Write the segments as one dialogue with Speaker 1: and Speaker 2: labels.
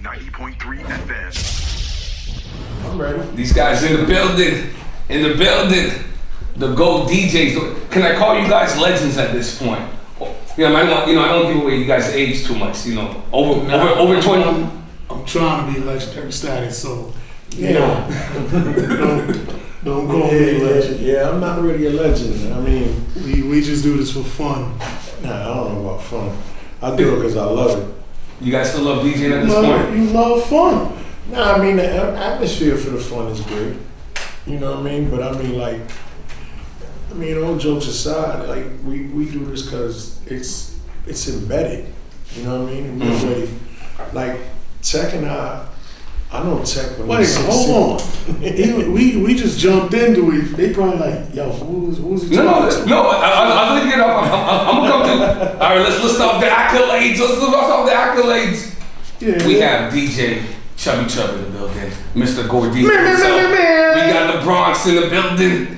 Speaker 1: 90.3 FM.
Speaker 2: I'm ready.
Speaker 3: These guys in the building. The GOAT DJs. Can I call you guys legends at this point? I don't give away you guys' age too much. Over 20.
Speaker 4: I'm trying to be legendary status, so
Speaker 2: Yeah.
Speaker 4: don't call me a legend.
Speaker 2: Yeah, I'm not really a legend. I mean,
Speaker 4: We just do this for fun.
Speaker 2: nah, I don't know about fun. I do it because I love it.
Speaker 3: You guys still love DJing at this point?
Speaker 4: You love fun.
Speaker 2: Nah, I mean, the atmosphere for the fun is great. You know what I mean? But all jokes aside, like, we do this because it's embedded. You know what I mean? And we're ready. Like, Tech and I know Tech when
Speaker 4: Wait, hold on. we just jumped into it. They probably like, yo, who's he talking to?
Speaker 3: No. I'm looking it up. I'm gonna come to. All right, let's start the accolades. Let's start the accolades.
Speaker 4: Yeah,
Speaker 3: We have DJ Chubby Chub in the building, Mr. Gordy himself. We got the Bronx in the building.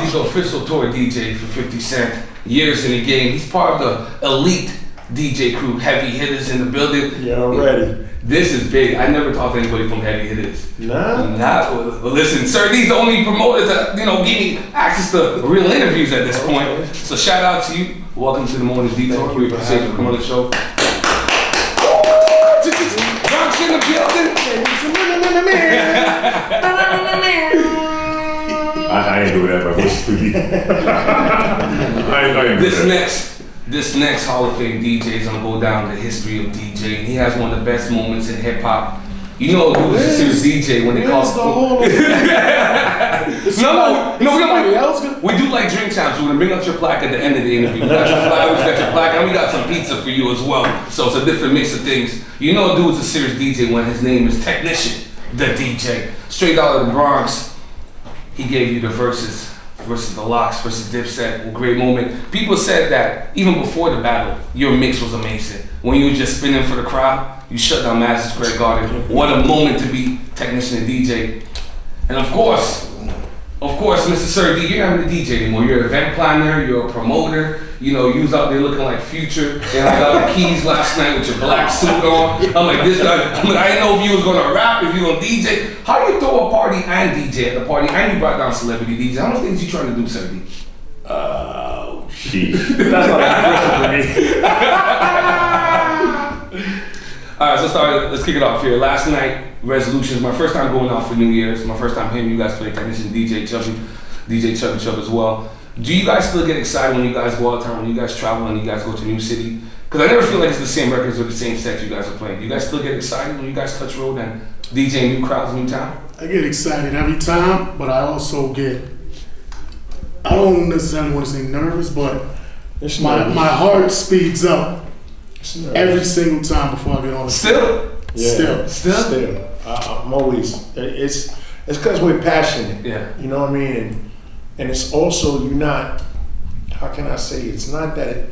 Speaker 3: He's the official tour DJ for 50 Cent. Years in the game. He's part of the elite DJ crew, Heavy Hitters in the building.
Speaker 2: Yeah, I'm ready.
Speaker 3: This is big. I never talked to anybody from Heavy Hitters.
Speaker 2: Nah.
Speaker 3: Well, listen, sir, these the only promoters that, give me access to real interviews at this point.
Speaker 2: Okay.
Speaker 3: So shout out to you. Welcome to the Morning Detour. We appreciate you coming on the show. Bronx in the building.
Speaker 5: I ain't doing that, bro. What's too deep? I ain't doing that.
Speaker 3: This next Hall of Fame DJ is gonna go down the history of DJing. He has one of the best moments in hip hop. You know who was a serious DJ when they call
Speaker 4: the Hall of Fame.
Speaker 3: We do like drink champs. We're gonna bring up your plaque at the end of the interview. We got your flowers, we got your plaque, and we got some pizza for you as well. So it's a different mix of things. You know a dude's a serious DJ when his name is Technician, the DJ. Straight out of the Bronx. He gave you the verses the Lox versus Dipset, great moment. People said that even before the battle, your mix was amazing. When you were just spinning for the crowd, you shut down Madison Square Garden. What a moment to be Technician and DJ. And of course, Mr. Sir D, you're not even a DJ anymore. You're an event planner, you're a promoter. You was out there looking like Future. And I got the keys last night with your black suit on. I'm like, this guy, I didn't know if you was gonna rap, if you were gonna DJ. How do you throw a party and DJ at the party? And you brought down celebrity DJs. How many things you trying to do, Sir D?
Speaker 5: Sheesh. That's not a question for me.
Speaker 3: All right, so let's kick it off here. Last night, resolutions. My first time going out for New Year's. My first time hearing you guys play Technician, DJ Chubby Chub as well. Do you guys still get excited when you guys go out of town, when you guys travel and you guys go to a new city? Because I never feel like it's the same records or the same sets you guys are playing. Do you guys still get excited when you guys touch road and DJ new crowds, new town?
Speaker 4: I get excited every time, but I also I don't necessarily want to say nervous, but my heart speeds up every single time before I get on the stage.
Speaker 3: Still?
Speaker 2: I'm always, it's because we're passionate.
Speaker 3: Yeah.
Speaker 2: You know what I mean? And it's also, you're not, how can I say, it's not that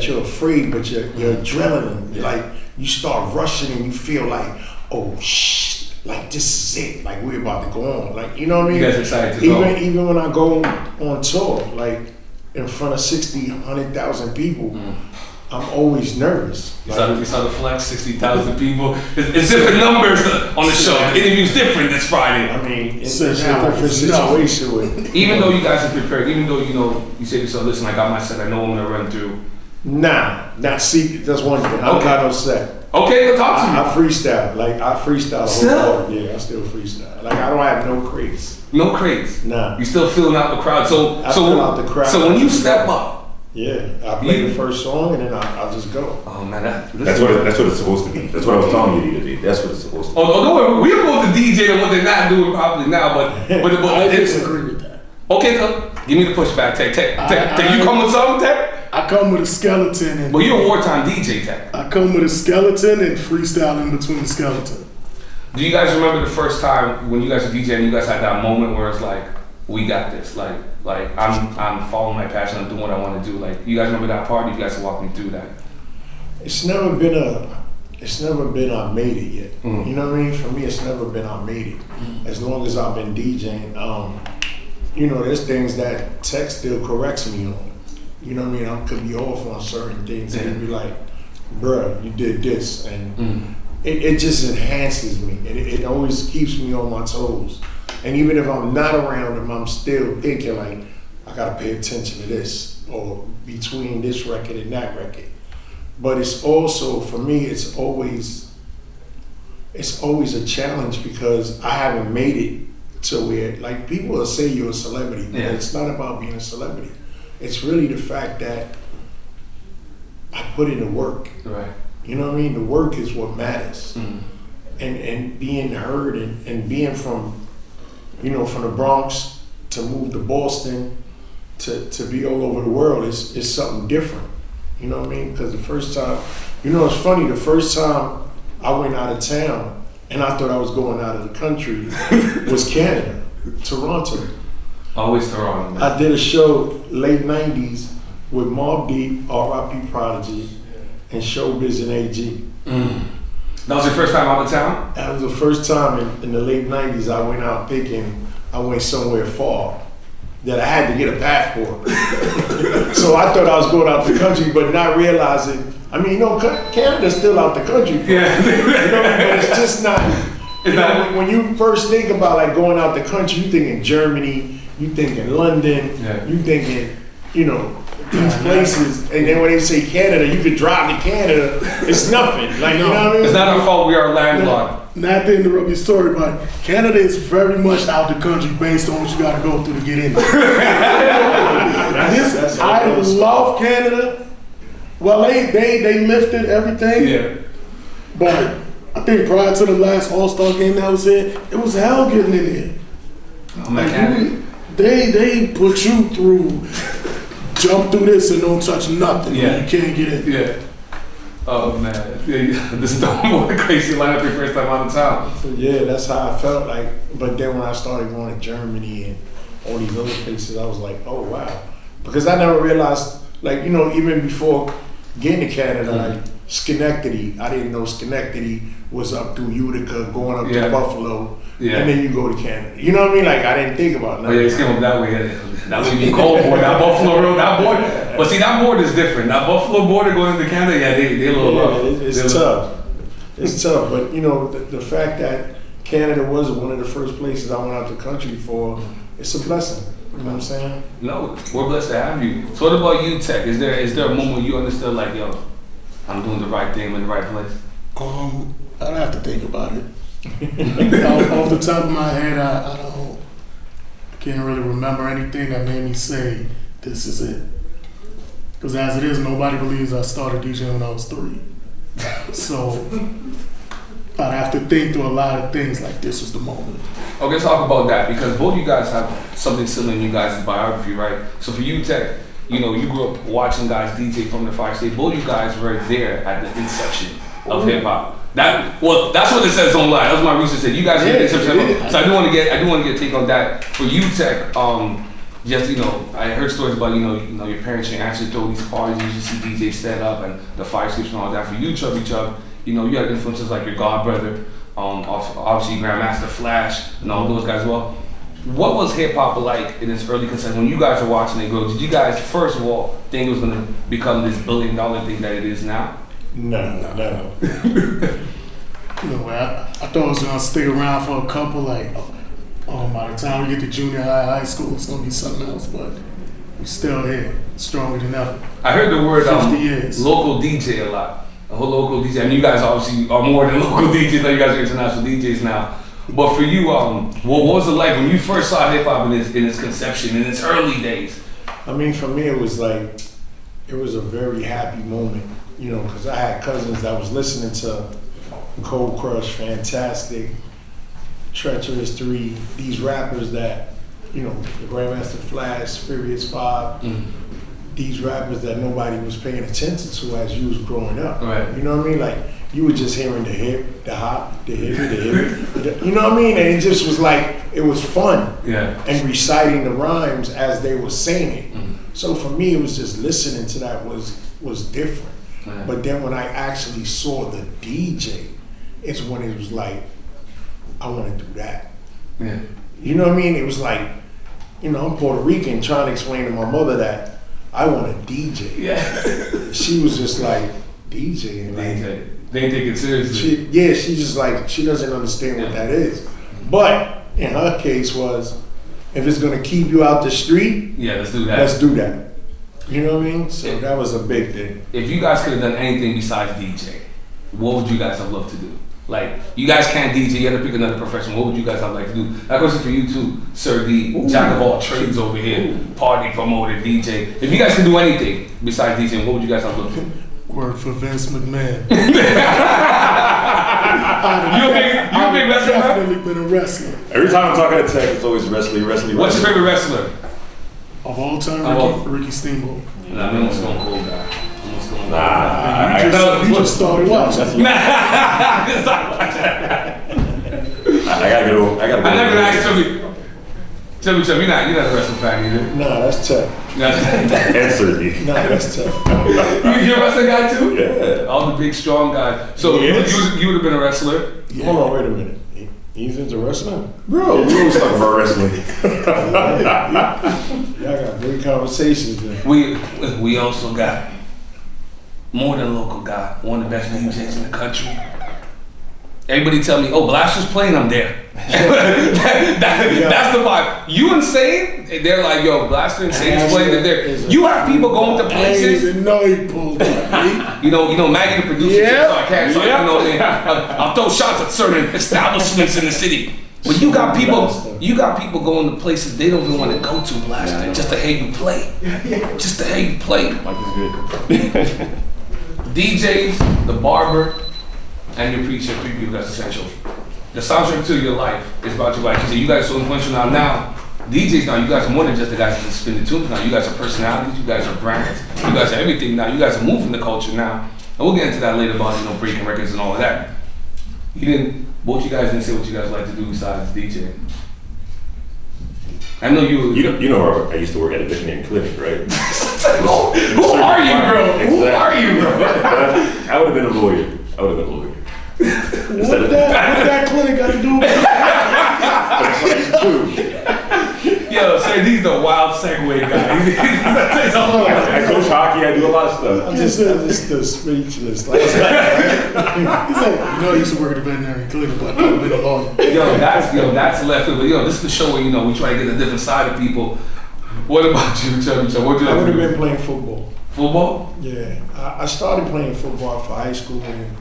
Speaker 2: you're afraid, but your adrenaline, like, you start rushing and you feel like, oh, shh, like, this is it, like, we're about to go on. Like, you know what I mean?
Speaker 3: You guys excited to go?
Speaker 2: Even when I go on tour, like, in front of 60, 100,000 people, I'm always nervous.
Speaker 3: You saw the flex, 60,000 people. It's different numbers on the show. The interview's different this Friday.
Speaker 2: I mean, it's a different situation with it.
Speaker 3: Even though you guys are prepared, even though you say to yourself, listen, I got my set, I know I'm gonna run through.
Speaker 2: See, that's one thing. I don't got no set.
Speaker 3: Okay, go talk to me.
Speaker 2: I freestyle. Like, I freestyle the whole part. Yeah, I still freestyle. Like, I don't have no crates.
Speaker 3: No crates?
Speaker 2: Nah.
Speaker 3: You still filling out the crowd? So
Speaker 2: fill out the crowd.
Speaker 3: So when you step up,
Speaker 2: yeah, I play the first song and then I'll just go.
Speaker 3: Oh man,
Speaker 5: that's what it's supposed to be. That's what I was telling you to be. That's what it's supposed to be.
Speaker 3: Oh, don't worry, we're both the DJ and what they're not doing probably now, but
Speaker 4: I disagree with that.
Speaker 3: Okay, so give me the pushback, Tech. You come with something, Tech?
Speaker 4: I come with a skeleton.
Speaker 3: Well, you're a wartime DJ, Tech.
Speaker 4: I come with a skeleton and freestyle in between the skeleton.
Speaker 3: Do you guys remember the first time when you guys were DJing, you guys had that moment where it's like, we got this, like I'm following my passion, I'm doing what I want to do. Like, you guys remember that part? You guys can walk me through that.
Speaker 2: It's never been I made it yet. You know what I mean? For me, it's never been I made it. As long as I've been DJing, there's things that Tech still corrects me on. You know what I mean? I could be off on certain things and he'd be like, bruh, you did this. And it just enhances me. It always keeps me on my toes. And even if I'm not around them, I'm still thinking like, I gotta pay attention to this, or between this record and that record. But it's also, for me, it's always a challenge because I haven't made it to where, like, people will say you're a celebrity, but it's not about being a celebrity. It's really the fact that I put in the work.
Speaker 3: Right.
Speaker 2: You know what I mean? The work is what matters. And being heard and being from, you know, from the Bronx to move to Boston to be all over the world is something different. You know what I mean? Because the first time, you know, it's funny, the first time I went out of town and I thought I was going out of the country was Canada, Toronto.
Speaker 3: Always Toronto, man.
Speaker 2: I did a show late 90s with Mobb Deep, R.I.P. Prodigy, and Showbiz and AG.
Speaker 3: That was your first time out of town?
Speaker 2: That was the first time in the late 90s I went out thinking I went somewhere far, that I had to get a passport. So I thought I was going out the country, but not realizing, I mean, you know, Canada's still out the country.
Speaker 3: Yeah.
Speaker 2: You know, but it's just not, when you first think about like going out the country, you thinking Germany, you thinking London, you thinking, you know, these places, and then when they say Canada, you could drive to Canada, it's nothing. Like, you know what I mean?
Speaker 3: It's not our fault we are landlocked.
Speaker 4: Not to interrupt your story, but Canada is very much out the country based on what you got to go through to get in. I love Canada. Well, they lifted everything.
Speaker 3: Yeah.
Speaker 4: But I think prior to the last All-Star game that was it was hell getting in there.
Speaker 3: Oh, man.
Speaker 4: They put you through, jump through this and don't touch nothing.
Speaker 3: Yeah.
Speaker 4: You can't get in.
Speaker 3: Yeah. Oh man, this is the crazy lineup your first time out of town.
Speaker 2: So yeah, that's how I felt like. But then when I started going to Germany and all these other places, I was like, oh wow. Because I never realized, like, you know, even before getting to Canada, like Schenectady, I didn't know Schenectady was up through Utica, going up to Buffalo, and then you go to Canada. You know what I mean? Like, I didn't think about it.
Speaker 3: Oh yeah, it's came up that way. That would be cold board, that Buffalo Road, that border. But see, that border is different. That Buffalo border going into Canada, they a little rough.
Speaker 2: It's tough. It's tough. But, you know, the fact that Canada was one of the first places I went out the country for, it's a blessing. You know what I'm saying?
Speaker 3: No, we're blessed to have you. So what about you, Tech? Is there a moment you understood, like, yo, I'm doing the right thing in the right place?
Speaker 4: I'd have to think about it. Off the top of my head, I can't really remember anything that made me say, this is it. Because as it is, nobody believes I started DJing when I was 3. So I'd have to think through a lot of things like this was the moment.
Speaker 3: Okay, let's talk about that, because both you guys have something similar in you guys' biography, right? So for you, Tech, you know, you grew up watching guys DJ from the 5 State. Both you guys were there at the inception of hip hop. That's what it says online. That's my research said. You guys are the inception of hip hop. So I do want to get a take on that. For you, Tech, just, you know, I heard stories about, you know, your parents can actually throw these parties, you see DJs set up and the 5 States and all that. For you, Chubby Chub, you know, you had influences like your god brother, obviously Grandmaster Flash and all those guys as well. What was hip hop like in its early conception when you guys were watching it grow? Did you guys, first of all, think it was going to become this $1 billion thing that it is now?
Speaker 2: No.
Speaker 4: You know, I thought it was going to stick around for a couple, like, by the time we get to junior high school, it's going to be something else, but we're still here, stronger than ever.
Speaker 3: I heard the word
Speaker 4: 50 years.
Speaker 3: Local DJ a lot. A whole local DJ. And you guys obviously are more than local DJs, like you guys are international DJs now. But for you, what was it like when you first saw hip hop in its conception, in its early days?
Speaker 2: I mean, for me, it was a very happy moment, you know, because I had cousins that was listening to Cold Crush, Fantastic, Treacherous 3, these rappers that, you know, the Grandmaster Flash, Furious 5, these rappers that nobody was paying attention to as you was growing up.
Speaker 3: Right.
Speaker 2: You know what I mean? Like, you were just hearing the hip, the hop, the hippie, you know what I mean? And it just was like, it was fun.
Speaker 3: Yeah.
Speaker 2: And reciting the rhymes as they were saying it. So for me, it was just listening to that was different.
Speaker 3: Yeah.
Speaker 2: But then when I actually saw the DJ, it's when it was like, I want to do that.
Speaker 3: Yeah.
Speaker 2: You know what I mean? It was like, you know, I'm Puerto Rican trying to explain to my mother that I want to DJ.
Speaker 3: Yeah.
Speaker 2: She was just like, DJ? Like,
Speaker 3: They take it seriously.
Speaker 2: She just like, she doesn't understand what that is. But in her case was, if it's gonna keep you out the street,
Speaker 3: let's do that.
Speaker 2: Let's do that. You know what I mean? So that was a big thing.
Speaker 3: If you guys could have done anything besides DJ, what would you guys have loved to do? Like, you guys can't DJ, you had to pick another profession. What would you guys have liked to do? That question for you too, Sir D, jack of all trades over here, party promoter, DJ. If you guys could do anything besides DJing, what would you guys have loved to do?
Speaker 4: Work for Vince McMahon.
Speaker 3: You a big wrestler?
Speaker 4: I've definitely been a wrestler.
Speaker 5: Every time I'm talking to Tech, it's always wrestling.
Speaker 3: What's your favorite wrestler?
Speaker 4: Of all time, Ricky Steamboat.
Speaker 3: Nah, I'm a Stone Cold guy.
Speaker 4: You just started watching.
Speaker 5: I gotta go.
Speaker 3: I never asked Chubby Chub, you're not a wrestling fan either.
Speaker 2: Nah, that's tough.
Speaker 5: Answer me.
Speaker 2: Nah, that's tough.
Speaker 3: You're a wrestling guy too?
Speaker 5: Yeah.
Speaker 3: All the big, strong guys. So you would have been a wrestler?
Speaker 2: Yeah. Hold on, wait a minute. He's into wrestling?
Speaker 5: Bro, we always talk about wrestling.
Speaker 2: Y'all got great conversations there.
Speaker 3: We also got more than a local guy, one of the best DJs in the country. Everybody tell me, oh, Blaster's playing, I'm there. That's the vibe. You Insane, they're like, yo, Blaster Insane is playing, they're there. You have people going to places.
Speaker 4: I didn't even know he pulled that.
Speaker 3: You know, Maggie the producer, so I can't, you know what I mean? I'll throw shots at certain establishments in the city. But you got people going to places they don't even want to go to, Blaster, just to hear you play. Just to hear you play.
Speaker 5: Mike is good.
Speaker 3: DJs, the barber, and your preacher, three people, that's essential. The soundtrack to your life is about your life. You guys are so influential now. DJs now, you guys are more than just the guys that spin the tunes now. You guys are personalities, you guys are brands, you guys are everything now. You guys are moving the culture now. And we'll get into that later about, breaking records and all of that. Both you guys didn't say what you guys like to do besides DJ. I know you
Speaker 5: know I used to work at a veterinary clinic, right?
Speaker 3: Who are you, bro? Who are you, bro?
Speaker 5: I would have been a lawyer.
Speaker 2: What that clinic got to do with
Speaker 3: Yo, Sir D's the wild segue guy.
Speaker 5: I coach hockey, I do a lot of stuff.
Speaker 2: I'm just speechless. Like,
Speaker 4: he's like, I used to work at a veterinary clinic, but I would have been a lawyer.
Speaker 3: That's left field. But this is the show where we try to get a different side of people. What about you, Chubby Chub? What did
Speaker 2: I would have been playing football.
Speaker 3: Football?
Speaker 2: Yeah, I started playing football for high school and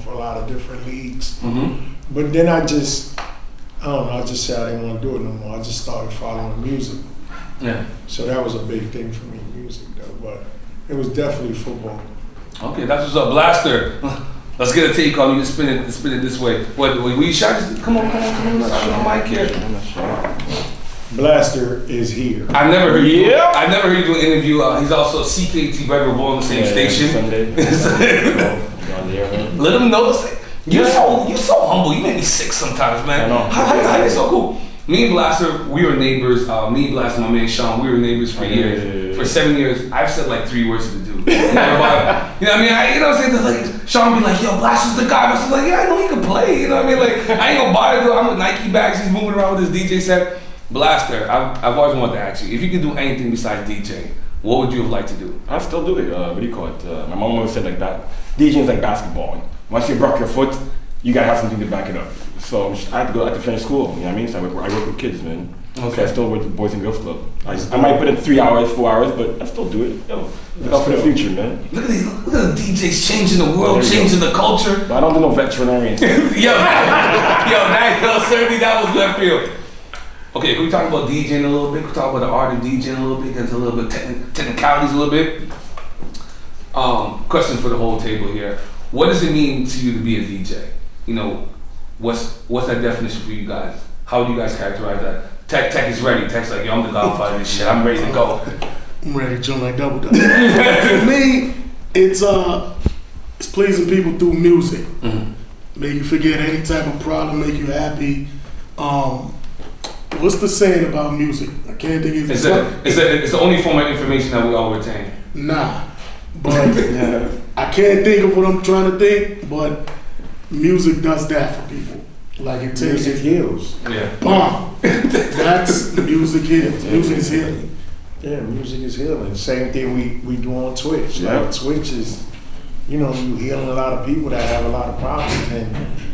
Speaker 2: for a lot of different leagues.
Speaker 3: Mm-hmm.
Speaker 2: But then I just said I didn't want to do it no more. I just started following music.
Speaker 3: Yeah.
Speaker 2: So that was a big thing for me, music though. But it was definitely football.
Speaker 3: Okay, that's what's up, Blaster. Let's get a take on you. Spin it this way. What? Were you shy? Come on. Let's have a mic here.
Speaker 5: I'm not sure.
Speaker 2: Blaster is here.
Speaker 3: I never heard you. I never heard you do an interview. He's also a CKT brother. We're on the same station.
Speaker 5: Sunday.
Speaker 3: Let him know. You're so humble. You make me sick sometimes, man.
Speaker 5: I know.
Speaker 3: How you so cool? Me and Blaster, we were neighbors. Me and Blaster, my man Sean, we were neighbors for years.
Speaker 5: Yeah.
Speaker 3: For 7 years, I've said like 3 words to the dude. You know what I mean? Like Sean be like, yo, Blaster's the guy. Blaster's like, yeah, I know he can play. You know what I mean? Like, I ain't gonna bother dude. I'm with Nike bags. He's moving around with his DJ set. Blaster, I've always wanted to ask you, if you could do anything besides DJ, what would you have liked to do?
Speaker 1: I still do it. What do you call it? My mom always said like that. DJing is like basketball. Once you broke your foot, you gotta have something to back it up. So I had to finish school. You know what I mean? So I work with kids, man.
Speaker 3: Okay.
Speaker 1: So I still work with the Boys and Girls Club. I might put in 3 hours, 4 hours, but I still do it. Look out for the future, man.
Speaker 3: Look at the DJs changing the world, changing the culture.
Speaker 1: But I don't do no veterinarian.
Speaker 3: Certainly that was left field. Okay, can we talk about DJing a little bit? Can we talk about the art of DJing a little bit? Get into a little bit technicalities a little bit. Question for the whole table here. What does it mean to you to be a DJ? What's that definition for you guys? How do you guys characterize that? Tech is ready. Tech's like, yo, I'm the godfather of this shit. I'm ready to go.
Speaker 4: I'm ready to jump like double dutch. For me, it's pleasing people through music.
Speaker 3: Mm-hmm.
Speaker 4: Make you forget any type of problem, make you happy. What's the saying about music? I can't think of it.
Speaker 3: It's the only form of information that we all retain.
Speaker 4: Nah, but I can't think of what I'm trying to think, but music does that for people. Like it takes
Speaker 2: Music heals.
Speaker 3: Yeah.
Speaker 4: Bomb. That's music heals. Music is healing.
Speaker 2: Yeah, music is healing. Same thing we do on Twitch.
Speaker 5: Yeah.
Speaker 2: Like Twitch is you know, you healing a lot of people that have a lot of problems,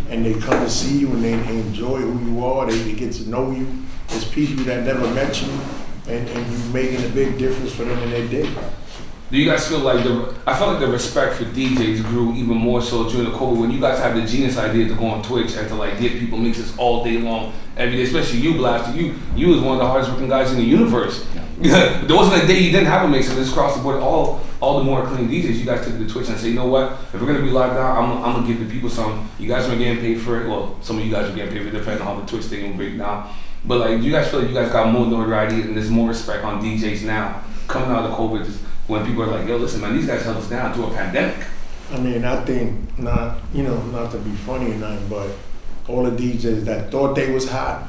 Speaker 2: and they come to see you and they enjoy who you are. They get to know you. There's people that never met you, and you making a big difference for them in their day.
Speaker 3: Do you guys feel like I felt like the respect for DJs grew even more so during the COVID when you guys had the genius idea to go on Twitch and to like get people mixes all day long, every day, especially you, Blaster. You was one of the hardest working guys in the universe. There wasn't a day you didn't have a mix, and just across the board, all the more acclaimed DJs, you guys took to Twitch and say, you know what, if we're gonna be locked down, I'm gonna give the people some. You guys are getting paid for it. Well, some of you guys are getting paid for it, depending on how the Twitch thing will break down. But like, do you guys feel like you guys got more notoriety and there's more respect on DJs now coming out of COVID? When people are like, yo, listen, man, these guys held us down through a pandemic.
Speaker 2: I mean, I think not to be funny or nothing, but all the DJs that thought they was hot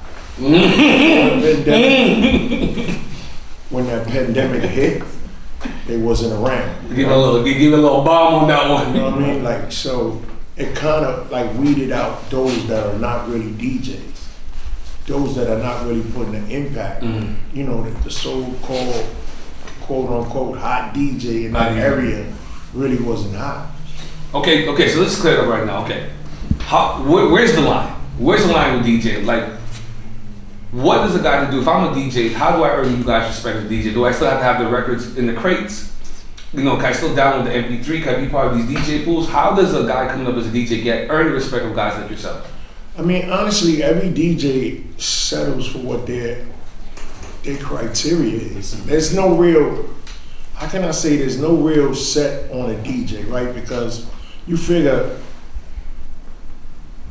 Speaker 2: when that pandemic hit, they wasn't around.
Speaker 3: Give a little bomb on that one.
Speaker 2: You know what I mean? Like, so it kind of like weeded out those that are not really DJs, those that are not really putting an impact. Mm-hmm. You know, the so-called quote unquote hot DJ in that area really wasn't hot.
Speaker 3: Okay, so let's clear it up right now. Okay, where's the line? Where's the line with DJ? Like, what does a guy do? If I'm a DJ, how do I earn you guys respect as a DJ? Do I still have to have the records in the crates? You know, can I still download the MP3? Can I be part of these DJ pools? How does a guy coming up as a DJ earn the respect of guys like yourself?
Speaker 2: I mean, honestly, every DJ settles for what their criteria is. There's no real, how can I say, there's no real set on a DJ, right? Because you figure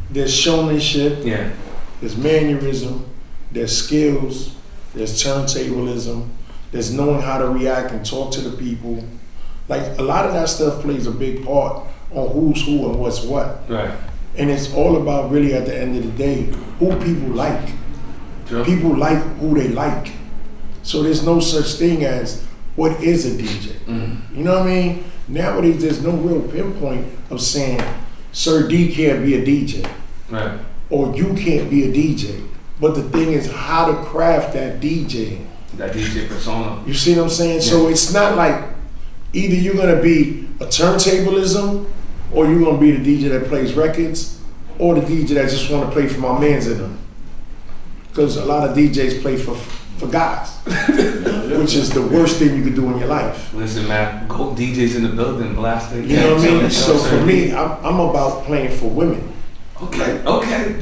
Speaker 2: there's showmanship, there's mannerism, there's skills, there's turntablism, there's knowing how to react and talk to the people. Like, a lot of that stuff plays a big part on who's who and what's what.
Speaker 3: Right.
Speaker 2: And it's all about, really, at the end of the day, who people like. Sure. People like who they like. So there's no such thing as what is a DJ. Mm-hmm. You know what I mean? Nowadays, there's no real pinpoint of saying, Sir D can't be a DJ.
Speaker 3: Right.
Speaker 2: Or you can't be a DJ. But the thing is how to craft that DJ.
Speaker 3: That DJ persona.
Speaker 2: You see what I'm saying? Yeah. So it's not like either you're gonna be a turntablism or you're gonna be the DJ that plays records or the DJ that just wanna play for my mans in them. Because a lot of DJs play for guys, which is the worst thing you could do in your life.
Speaker 3: Listen, man, go DJs in the building, blasting.
Speaker 2: You know what I mean? So for me, I'm about playing for women.
Speaker 3: Okay.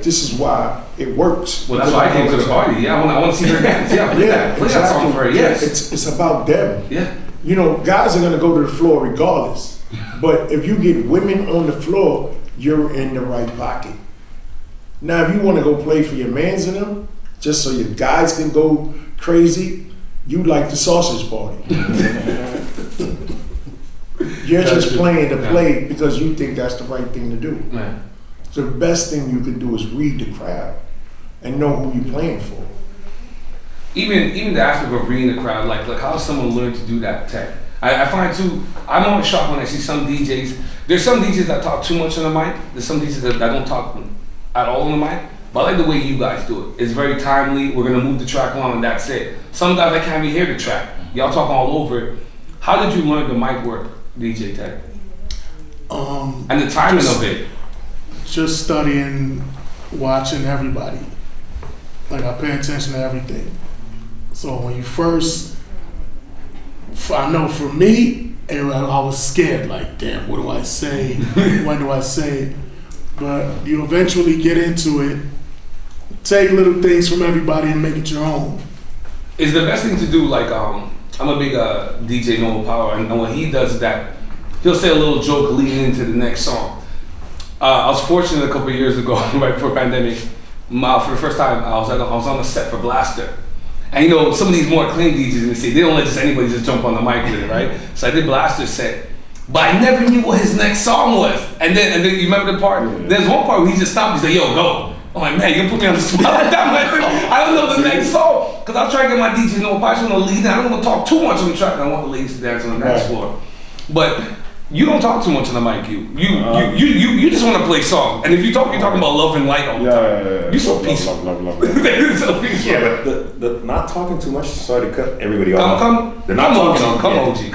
Speaker 2: This is why it works.
Speaker 3: Well, that's why I came to the party. Yeah, I want to see her dance. Yeah, play that song for her. Yes.
Speaker 2: It's about them.
Speaker 3: Yeah.
Speaker 2: You know, guys are gonna go to the floor regardless. But if you get women on the floor, you're in the right pocket. Now, if you want to go play for your mans in them, just so your guys can go crazy, you like the sausage party. You're just playing to play because you think that's the right thing to do.
Speaker 3: Man.
Speaker 2: So the best thing you can do is read the crowd and know who you're playing for.
Speaker 3: Even the aspect of reading the crowd, like how does someone learn to do that tech? I find too, I'm always shocked when I see some DJs. There's some DJs that talk too much on the mic. There's some DJs that don't talk at all on the mic. But I like the way you guys do it. It's very timely. We're gonna move the track along and that's it. Some guys, I can't even hear the track. Y'all talk all over it. How did you learn the mic work, DJ Tech? And the timing of it?
Speaker 4: Just studying, watching everybody. Like, I pay attention to everything. So when you first, I know for me, I was scared, like, damn, what do I say? When do I say it? But you eventually get into it, take little things from everybody and make it your own.
Speaker 3: Is the best thing to do, like, I'm a big DJ Noble Power, and when he does that, he'll say a little joke leading into the next song. I was fortunate a couple of years ago, right before pandemic, for the first time, I was on the set for Blaster. And you know, some of these more acclaimed DJs in the city, they don't let just anybody just jump on the mic with it, right? So I did Blaster's set, but I never knew what his next song was. And then you remember the part? Yeah. There's one part where he just stopped, he's like, yo, go. I'm like, man, you put me on the spot like that. I don't know the next song. Because I'm trying to get my DJ no part, I want to lead, and I don't want to talk too much on the track, and I want the ladies to dance on the dance floor. But you don't talk too much on the mic, you just want to play song. And if you talk, you're talking about love and light all the time.
Speaker 5: Yeah.
Speaker 3: You're so peaceful.
Speaker 5: Love.
Speaker 3: So peaceful.
Speaker 5: Yeah, but the not talking too much, sorry to cut everybody off.
Speaker 3: Come OG.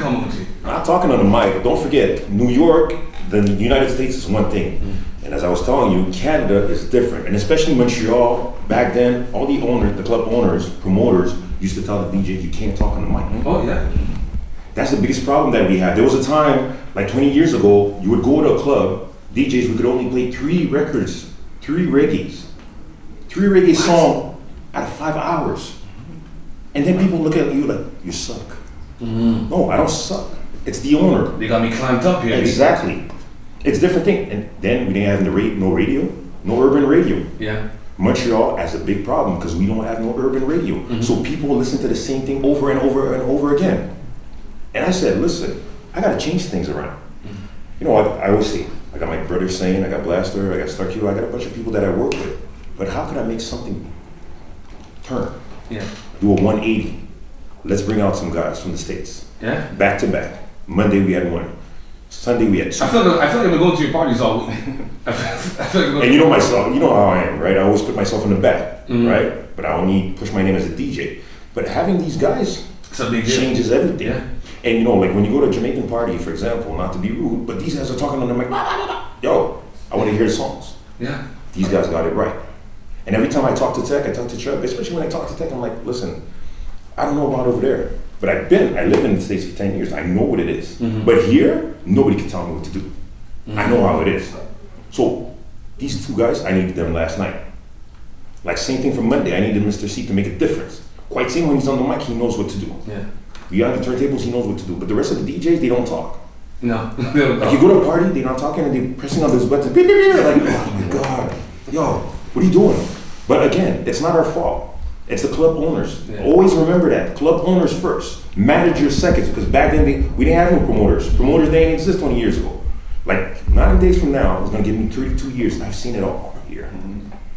Speaker 5: not talking on the mic. Don't forget, New York, the United States is one thing. And as I was telling you, Canada is different. And especially Montreal, back then, all the owners, the club owners, promoters, used to tell the DJs, you can't talk on the mic.
Speaker 3: Oh, yeah.
Speaker 5: That's the biggest problem that we had. There was a time, like 20 years ago, you would go to a club, DJs, we could only play 3 records, 3 reggaes. 3 reggae songs out of 5 hours. And then people look at you like, you suck. No, I don't suck. It's the owner.
Speaker 3: They got me climbed up here.
Speaker 5: Exactly. It's a different thing. And then we didn't have no radio, no urban radio.
Speaker 3: Yeah.
Speaker 5: Montreal has a big problem because we don't have no urban radio. So people listen to the same thing over and over and over again. And I said, listen, I gotta change things around. You know, I always say, I got my brother saying, I got Blaster, I got Star Q, I got a bunch of people that I work with. But how could I make something turn?
Speaker 3: Yeah.
Speaker 5: Do a 180. Let's bring out some guys from the States.
Speaker 3: Yeah.
Speaker 5: Back to back. Monday we had 1. Sunday we had 2.
Speaker 3: I feel like I've been going to your parties all week. I feel like
Speaker 5: And you know myself, you know how I am, right? I always put myself in the back, right? But I only push my name as a DJ. But having these guys changes everything.
Speaker 3: Yeah.
Speaker 5: And you know, like when you go to a Jamaican party, for example, not to be rude, but these guys are talking on the mic, yo, I want to hear the songs.
Speaker 3: Yeah.
Speaker 5: These guys got it right. And every time I talk to Tech, I talk to Chub, especially when I talk to Tech, I'm like, listen, I don't know about over there, but I lived in the States for 10 years. I know what it is. But here, nobody can tell me what to do. I know how it is. So these 2 guys, I needed them last night. Like same thing for Monday, I needed Mr. C to make a difference. Quite same when he's on the mic, he knows what to do.
Speaker 3: Yeah.
Speaker 5: Beyond the turntables, he knows what to do. But the rest of the DJs, they don't talk.
Speaker 3: No.
Speaker 5: Like you go to a party, they're not talking and they're pressing on those buttons. Beep, beep, beep. Like, oh my God, yo, what are you doing? But again, it's not our fault. It's the club owners.
Speaker 3: Yeah.
Speaker 5: Always remember that. Club owners first, managers second. Because back then, we didn't have no promoters. Promoters, they didn't exist 20 years ago. Like 9 days from now, it's gonna give me 32 years. And I've seen it all here.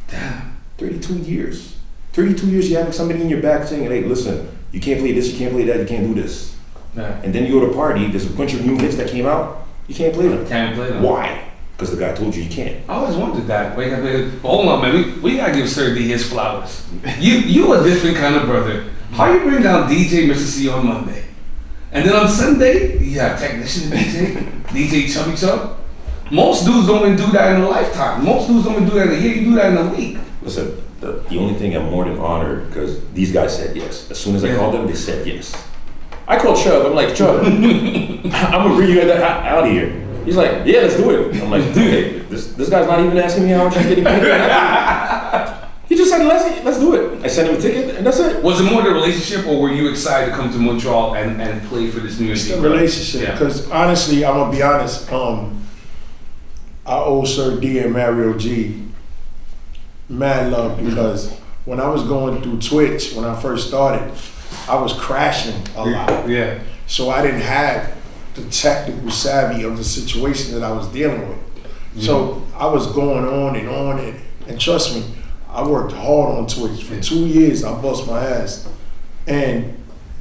Speaker 3: Damn.
Speaker 5: 32 years. 32 years you having somebody in your back saying, hey, listen, you can't play this, you can't play that, you can't do this.
Speaker 3: Yeah.
Speaker 5: And then you go to a party, there's a bunch of new hits that came out, you can't play them.
Speaker 3: Can't play them.
Speaker 5: Why? Because the guy told you you can't.
Speaker 3: I always wondered that. Wait, hold on, man. We gotta give Sir D his flowers. You a different kind of brother. How you bring down DJ Mr. C on Monday, and then on Sunday you have technician DJ Chubby Chub. Most dudes don't even do that in a lifetime. Most dudes don't even do that in a year. You do that in a week.
Speaker 5: Listen, the only thing I'm more than honored because these guys said yes. As soon as I called them, they said yes. I called Chub. I'm like, Chub, I'm gonna bring you out of here. He's like, yeah, let's do it. I'm like, okay, this guy's not even asking me how much he's getting paid. He just said, let's do it. I sent him a ticket, and that's it.
Speaker 3: Was it more the relationship, or were you excited to come to Montreal and play for this New York?
Speaker 2: It's the relationship, because honestly, I'm gonna be honest. I owe Sir D and Mario G mad love because when I was going through Twitch, when I first started, I was crashing a lot.
Speaker 3: Yeah.
Speaker 2: So I didn't have the technical savvy of the situation that I was dealing with. So I was going on, and trust me, I worked hard on Twitch. For 2 years, I bust my ass, and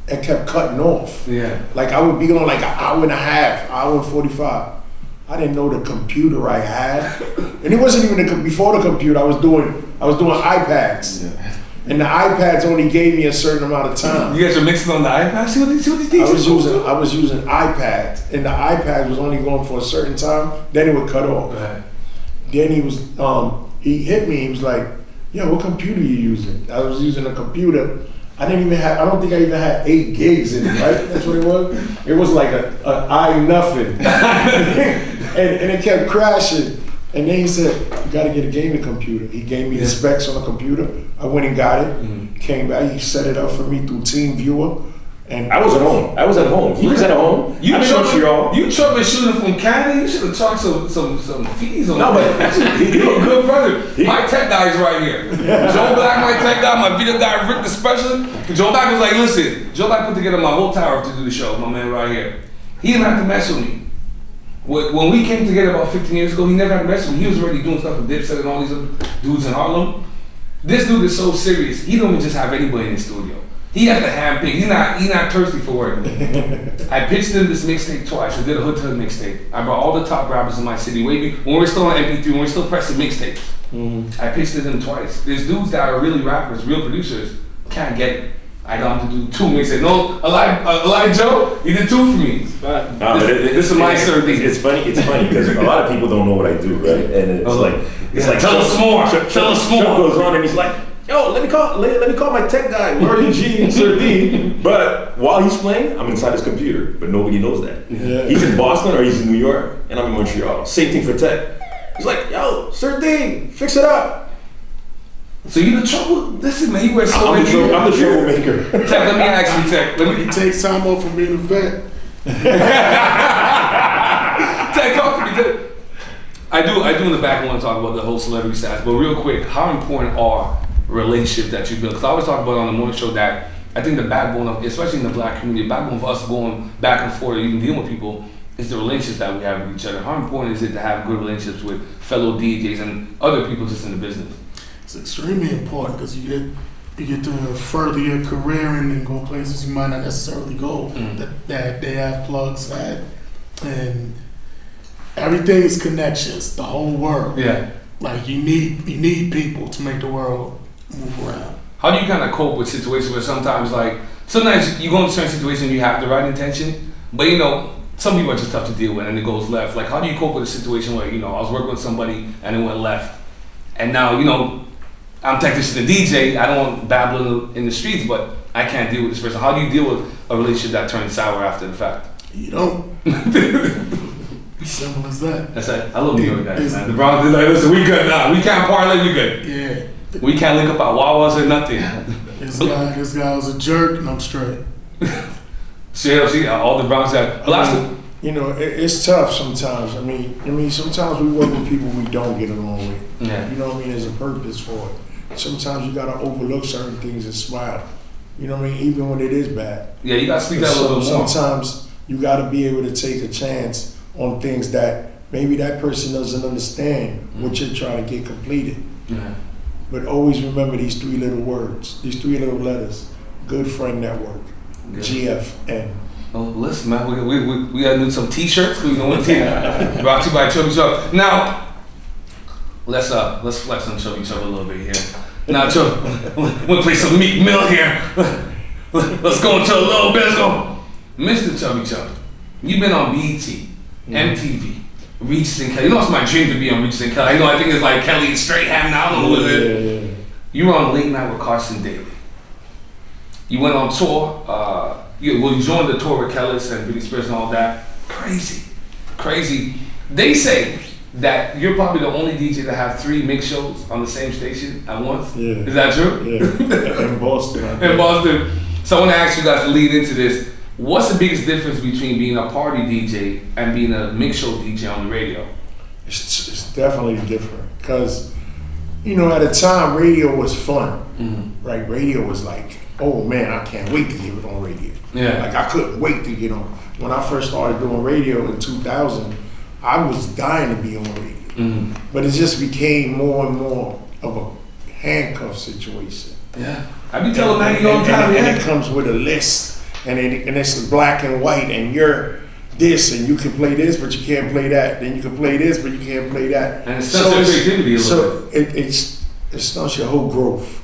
Speaker 2: it kept cutting off.
Speaker 3: Yeah.
Speaker 2: Like I would be on like an hour and a half, hour and 45. I didn't know the computer I had, and it wasn't even before the computer. I was doing iPads. Yeah. And the iPads only gave me a certain amount of time.
Speaker 3: You guys are mixing on the iPad? See what these teachers
Speaker 2: I was using iPads, and the iPad was only going for a certain time. Then it would cut off.
Speaker 3: Right.
Speaker 2: Then he hit me. He was like, "Yo, what computer you using?" I was using a computer. I don't think I even had 8 gigs in it. Right? That's what it was. It was like a I nothing, and it kept crashing. And then he said, "You got to get a gaming computer." He gave me the specs on the computer. I went and got it. Came back. He set it up for me through TeamViewer. And
Speaker 5: I was at home. He was at home.
Speaker 3: You troubleshooting from Canada. You should have charged some fees on that. You're a good brother. My tech guy's right here. JoeBlack, my tech guy, my video guy, Rick the Specialist. JoeBlack was like, listen, JoeBlack put together my whole tower to do the show. My man right here. He didn't have to mess with me. When we came together about 15 years ago, he never had to mess with me. He was already doing stuff with Dipset and all these other dudes in Harlem. This dude is so serious. He don't even just have anybody in the studio. He has to handpick. He's not thirsty for work. I pitched him this mixtape twice. I did a Hood to Hood mixtape. I brought all the top rappers in my city. When we're still on MP3, when we're still pressing mixtapes. I pitched it to them twice. There's dudes that are really rappers, real producers, can't get it. I got him to do 2 mixes. No, Eli Joe, you did 2 for me. This is my Sir D.
Speaker 5: It's funny because a lot of people don't know what I do, right? And it's like
Speaker 3: tell us more. Tell us more.
Speaker 5: Chubb goes on and he's like, yo, let me call my tech guy, Marty G and Sir D. But while he's playing, I'm inside his computer, but nobody knows that.
Speaker 2: Yeah.
Speaker 5: He's in Boston or he's in New York, and I'm in Montreal. Same thing for tech. He's like, yo, Sir D, fix it up.
Speaker 3: So you the trouble? Listen, man, you wear so
Speaker 5: I'm
Speaker 3: many.
Speaker 5: the troublemaker.
Speaker 3: Tech, let me ask you, Tech.
Speaker 4: He takes time off from being a vet.
Speaker 3: Tech, talk to me. Tech. I do in the back want to talk about the whole celebrity status, but real quick, how important are relationships that you build? Because I always talk about on the morning show that I think the backbone of, especially in the black community, the backbone of us going back and forth, or even dealing with people, is the relationships that we have with each other. How important is it to have good relationships with fellow DJs and other people just in the business?
Speaker 4: It's extremely important because you get to further your career and go places you might not necessarily go. That they have plugs at, and everything is connections. The whole world.
Speaker 3: Yeah.
Speaker 4: Like you need people to make the world move around.
Speaker 3: How do you kind of cope with situations where sometimes you go into certain situations you have the right intention, but some people are just tough to deal with and it goes left. Like how do you cope with a situation where I was working with somebody and it went left, and now I'm technician and DJ. I don't want babbling in the streets, but I can't deal with this person. How do you deal with a relationship that turns sour after the fact?
Speaker 4: You don't. Simple as that.
Speaker 3: That's it. I love New York guys, man. The Bronx is like, listen, we good now. We can't parlay, we good.
Speaker 4: Yeah.
Speaker 3: We can't link up our Wawas or nothing.
Speaker 4: This guy was a jerk, and I'm straight.
Speaker 3: See, all the Bronx guys.
Speaker 2: It's tough sometimes. I mean, sometimes we work with people we don't get along with.
Speaker 3: Yeah.
Speaker 2: You know what I mean? There's a purpose for it. Sometimes you gotta overlook certain things and smile. You know what I mean? Even when it is bad.
Speaker 3: Yeah, you gotta speak that a little bit more.
Speaker 2: Sometimes you gotta be able to take a chance on things that maybe that person doesn't understand what you're trying to get completed.
Speaker 3: Yeah.
Speaker 2: But always remember these 3 little words, these 3 little letters. Good Friend Network, GFN.
Speaker 3: Oh, listen, man, we gotta do some T-shirts. Brought to you by Chubby Chub. Now, let's flex on Chubby Chub a little bit here. Now, Chub, we'll play some Meek Mill here. Let's go into a little bit. Let's go, Mr. Chubby Chub. You've been on BET, MTV, Regis and Kelly. It's my dream to be on Regis and Kelly. I think it's like Kelly and Strahan now. I don't know who it is.
Speaker 2: Yeah.
Speaker 3: You were on Late Night with Carson Daly. You went on tour. You joined the tour with Kellis and Britney Spears and all that. Crazy. They say that you're probably the only DJ to have 3 mix shows on the same station at once.
Speaker 2: Yeah.
Speaker 3: Is that true?
Speaker 2: Yeah. In Boston.
Speaker 3: In Boston. So I want to ask you guys to lead into this. What's the biggest difference between being a party DJ and being a mix show DJ on the radio?
Speaker 2: It's definitely different because, at the time, radio was fun. Right? Radio was like, oh man, I can't wait to get it on radio.
Speaker 3: Yeah.
Speaker 2: Like I couldn't wait to get on. When I first started doing radio in 2000, I was dying to be on radio. But it just became more and more of a handcuff situation.
Speaker 3: Yeah. I be telling Maggie all the time,
Speaker 2: and it comes with a list, and it's black and white, and you're this, and you can play this, but you can't play that. Then you can play this, but you can't play that.
Speaker 3: And it stunts your creativity a little bit.
Speaker 2: It stunts your whole growth.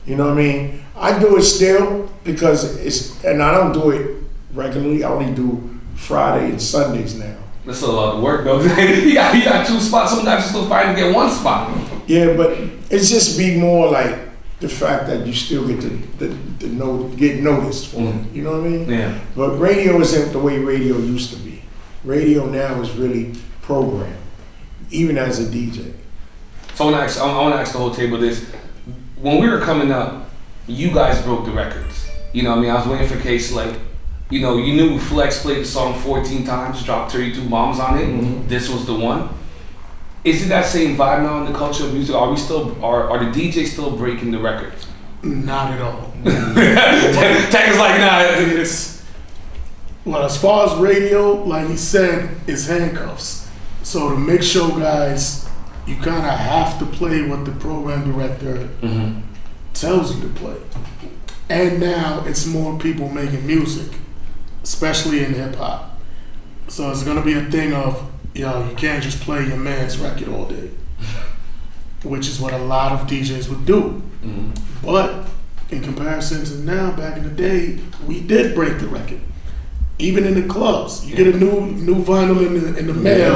Speaker 2: You know what I mean? I do it still because and I don't do it regularly. I only do Friday and Sundays now.
Speaker 3: That's a lot of work though. you got 2 spots. Sometimes you still fighting to get 1 spot.
Speaker 2: Yeah, but it's just be more like the fact that you still get to get noticed for it. You know what I mean?
Speaker 3: Yeah.
Speaker 2: But radio isn't the way radio used to be. Radio now is really programmed, even as a DJ.
Speaker 3: So I want to ask the whole table this. When we were coming up, you guys broke the records. I was waiting for Case you knew Flex played the song 14 times, dropped 32 bombs on it. This was the one. Is it that same vibe now in the culture of music? Are the DJs still breaking the records?
Speaker 4: Not at all.
Speaker 3: Tech is like, nah.
Speaker 4: Well, as far as radio, like he said, it's handcuffs. So the mix show guys, you kind of have to play what the program director tells you to play. And now it's more people making music, especially in hip hop. So it's gonna be a thing of, you can't just play your man's record all day, which is what a lot of DJs would do. But in comparison to now, back in the day, we did break the record. Even in the clubs, you get a new vinyl in the mail.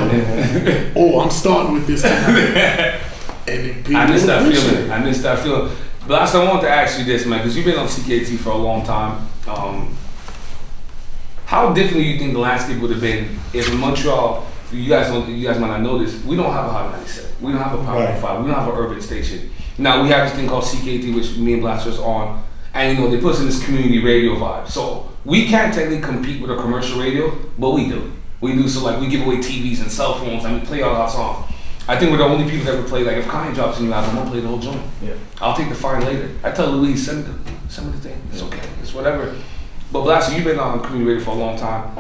Speaker 4: Oh, I'm starting with this tonight. And
Speaker 3: I miss that feeling. Blast, I wanted to ask you this, man, because you've been on CKT for a long time. How different do you think the landscape would have been if in Montreal, you guys might not know this, we don't have a Hot 97, we don't have a Power 5, we don't have an urban station. Now we have this thing called CKT, which me and Blasters on, and they put us in this community radio vibe. So we can't technically compete with a commercial radio, but we do. So like we give away TVs and cell phones and we play all our songs. I think we're the only people that ever play, like if Kanye drops a new album, I'll play the whole joint. Yeah. I'll take the fire later. I tell Louise, send me the thing. It's okay, it's whatever. But Blaster, you've been on community radio for a long time.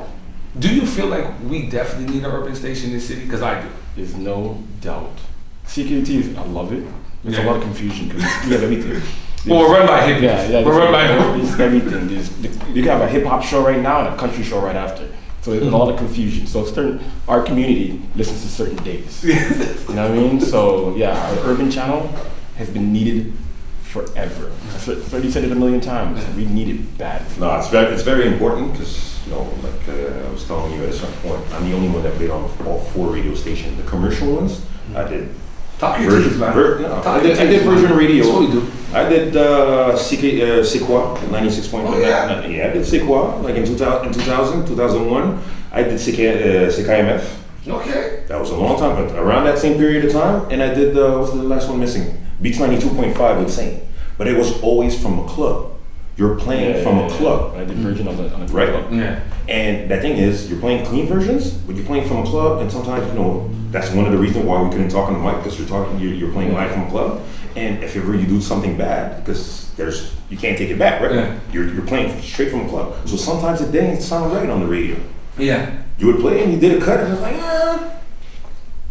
Speaker 3: Do you feel like we definitely need an urban station in this city? Because I do.
Speaker 1: There's no doubt. CKT, I love it. There's a lot of confusion because we have everything.
Speaker 3: Well, we're run by hippies.
Speaker 1: Yeah,
Speaker 3: we're run by hippies.
Speaker 1: There's everything. You can have a hip hop show right now and a country show right after. So there's a lot of confusion. So our community listens to certain days. You know what I mean? So yeah, our urban channel has been needed forever. Freddie said it a million times. We need it bad.
Speaker 5: No, it's very important because like I was telling you at a certain point, I'm the only one that played on all 4 radio stations. The commercial ones, I did.
Speaker 3: Talk your teeth, man.
Speaker 5: I did Virgin Radio.
Speaker 3: That's what we do.
Speaker 5: I did C'est quoi, 96.1.
Speaker 3: Oh, yeah.
Speaker 5: Yeah, I did C'est quoi, like in 2000, 2001. I did CKMF.
Speaker 3: Okay.
Speaker 5: That was a long time, but around that same period of time. And I did, what's the last one missing? Beats 92.5 with Saint. But it was always from a club. You're playing from a club.
Speaker 1: I did Virgin on the
Speaker 5: right?
Speaker 1: club.
Speaker 3: Yeah.
Speaker 5: And the thing is, you're playing clean versions, but you're playing from a club, and sometimes, that's one of the reasons why we couldn't talk on the mic, because you're playing live from a club. And if ever you do something bad, because you can't take it back, right?
Speaker 3: Yeah.
Speaker 5: You're playing straight from a club. So sometimes it didn't sound right on the radio.
Speaker 3: Yeah.
Speaker 5: You would play and you did a cut, and it's like,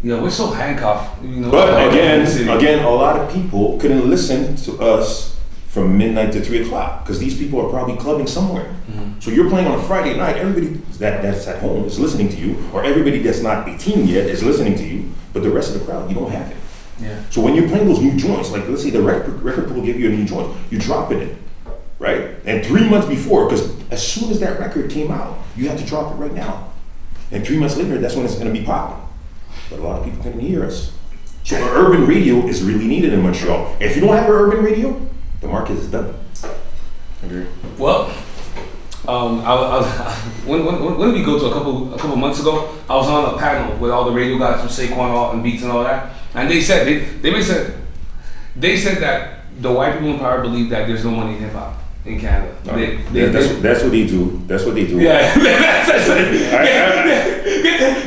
Speaker 3: Yeah, we're so handcuffed.
Speaker 5: But again, a lot of people couldn't listen to us from midnight to 3 o'clock because these people are probably clubbing somewhere. Mm-hmm. So you're playing on a Friday night, everybody that's at home is listening to you, or everybody that's not 18 yet is listening to you, but the rest of the crowd, you don't have it.
Speaker 3: Yeah.
Speaker 5: So when you're playing those new joints, like let's say the record pool give you a new joint, you drop it, right? And 3 months before, because as soon as that record came out, you have to drop it right now. And 3 months later, that's when it's gonna be popping. But a lot of people couldn't hear us. So an urban radio is really needed in Montreal. If you don't have an urban radio, the market is done.
Speaker 1: Agree.
Speaker 3: Well, when we go to a couple months ago, I was on a panel with all the radio guys from Saquon and Beats and all that, and they said they said that the white people in power believe that there's no money in hip hop in Canada.
Speaker 5: That's what they do. That's what they do.
Speaker 3: Yeah.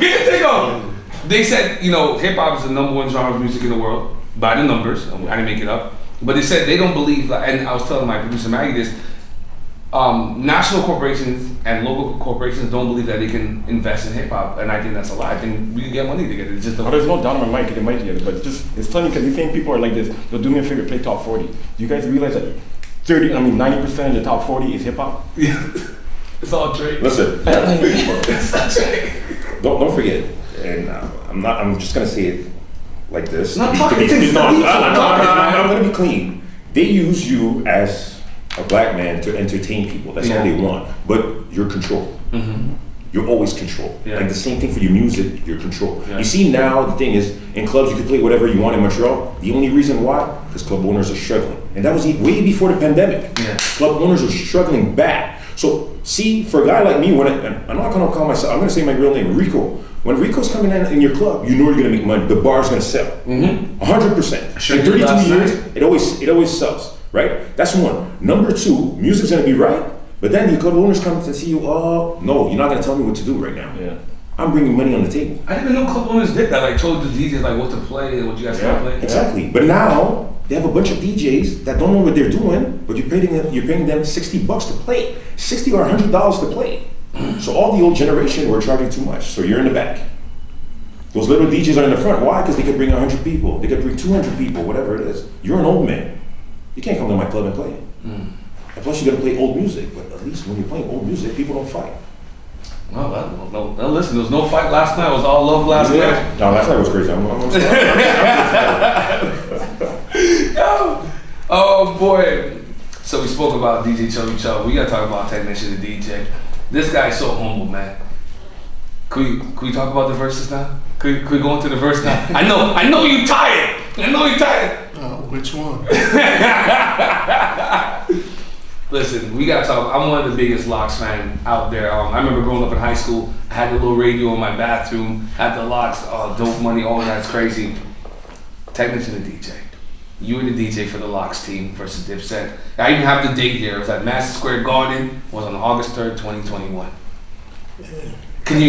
Speaker 3: Get your take on. They said, hip hop is the #1 genre of music in the world by the numbers. I didn't make it up. But they said they don't believe, and I was telling my producer Maggie this, national corporations and local corporations don't believe that they can invest in hip hop, and I think that's a lie. I think we can get money together. It's just
Speaker 1: there's no doubt on my mic, they might get it, but it's funny because you think people are like this. They'll do me a favor, play top 40. Do you guys realize that 90% of the top 40 is hip hop?
Speaker 3: Yeah, it's all Drake.
Speaker 5: Listen,
Speaker 3: it's all Drake.
Speaker 5: Don't forget, and I'm just gonna say it like this.
Speaker 3: I'm
Speaker 5: going to be clean. They use you as a black man to entertain people. That's all they want. But you're controlled. Mm-hmm. You're always controlled. Yeah. Like the same thing for your music, you're controlled. Yeah. You see now, the thing is, in clubs you can play whatever you want in Montreal. The only reason why? Because club owners are struggling. And that was way before the pandemic. Yeah. Club owners are struggling bad. So see, for a guy like me, I'm not going to call myself, I'm going to say my real name, Rico. When Rico's coming in your club, you know you're gonna make money. The bar's gonna sell, 100%. In 32 years, it always sells, right? That's one. Number two, music's gonna be right, but then the club owners come to see you. Oh no, you're not gonna tell me what to do right now. Yeah, I'm bringing money on the table.
Speaker 3: I didn't even know club owners did that. Like told the DJs like what to play and what you guys can play.
Speaker 5: Exactly. But now they have a bunch of DJs that don't know what they're doing, but you're paying them $60 to play, $60 or $100 to play. So all the old generation were charging too much. So you're in the back. Those little DJs are in the front. Why? Because they could bring 100 people. They could bring 200 people, whatever it is. You're an old man. You can't come to my club and play. And plus you got to play old music. But at least when you're playing old music, people don't fight.
Speaker 3: Well, listen, there was no fight last night. It was all love last night.
Speaker 5: No, last night was crazy.
Speaker 3: Oh boy. So we spoke about DJ Chubby Chub. We gotta talk about Technician the DJ. This guy's so humble, man. Can we talk about the verses now? Could we go into the verse now? I know you tired.
Speaker 4: Which one?
Speaker 3: Listen, we gotta talk. I'm one of the biggest Lox fans out there. I remember growing up in high school. I had the little radio in my bathroom. Had the Lox, Dope Money, all of that's crazy. Technician the DJ. You were the DJ for the Lox team versus Dipset. I even have the date here. It was at Madison Square Garden. It was on August 3rd, 2021. Can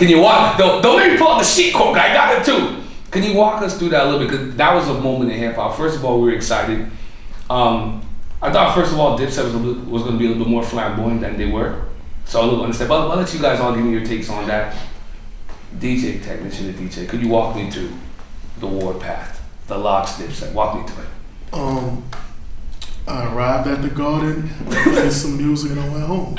Speaker 3: you walk? Don't let me pull out the sheet quote. I got it too. Can you walk us through that a little bit? Because that was a moment in hip hop. First of all, we were excited. I thought first of all Dipset was going to be a little bit more flamboyant than they were. So a little understand. But I'll let you guys all give me your takes on that. DJ, Technician the DJ. Could you walk me through the warpath, the Lox Dipset? Walk me through it.
Speaker 4: I arrived at the Garden, played some music, and I went home.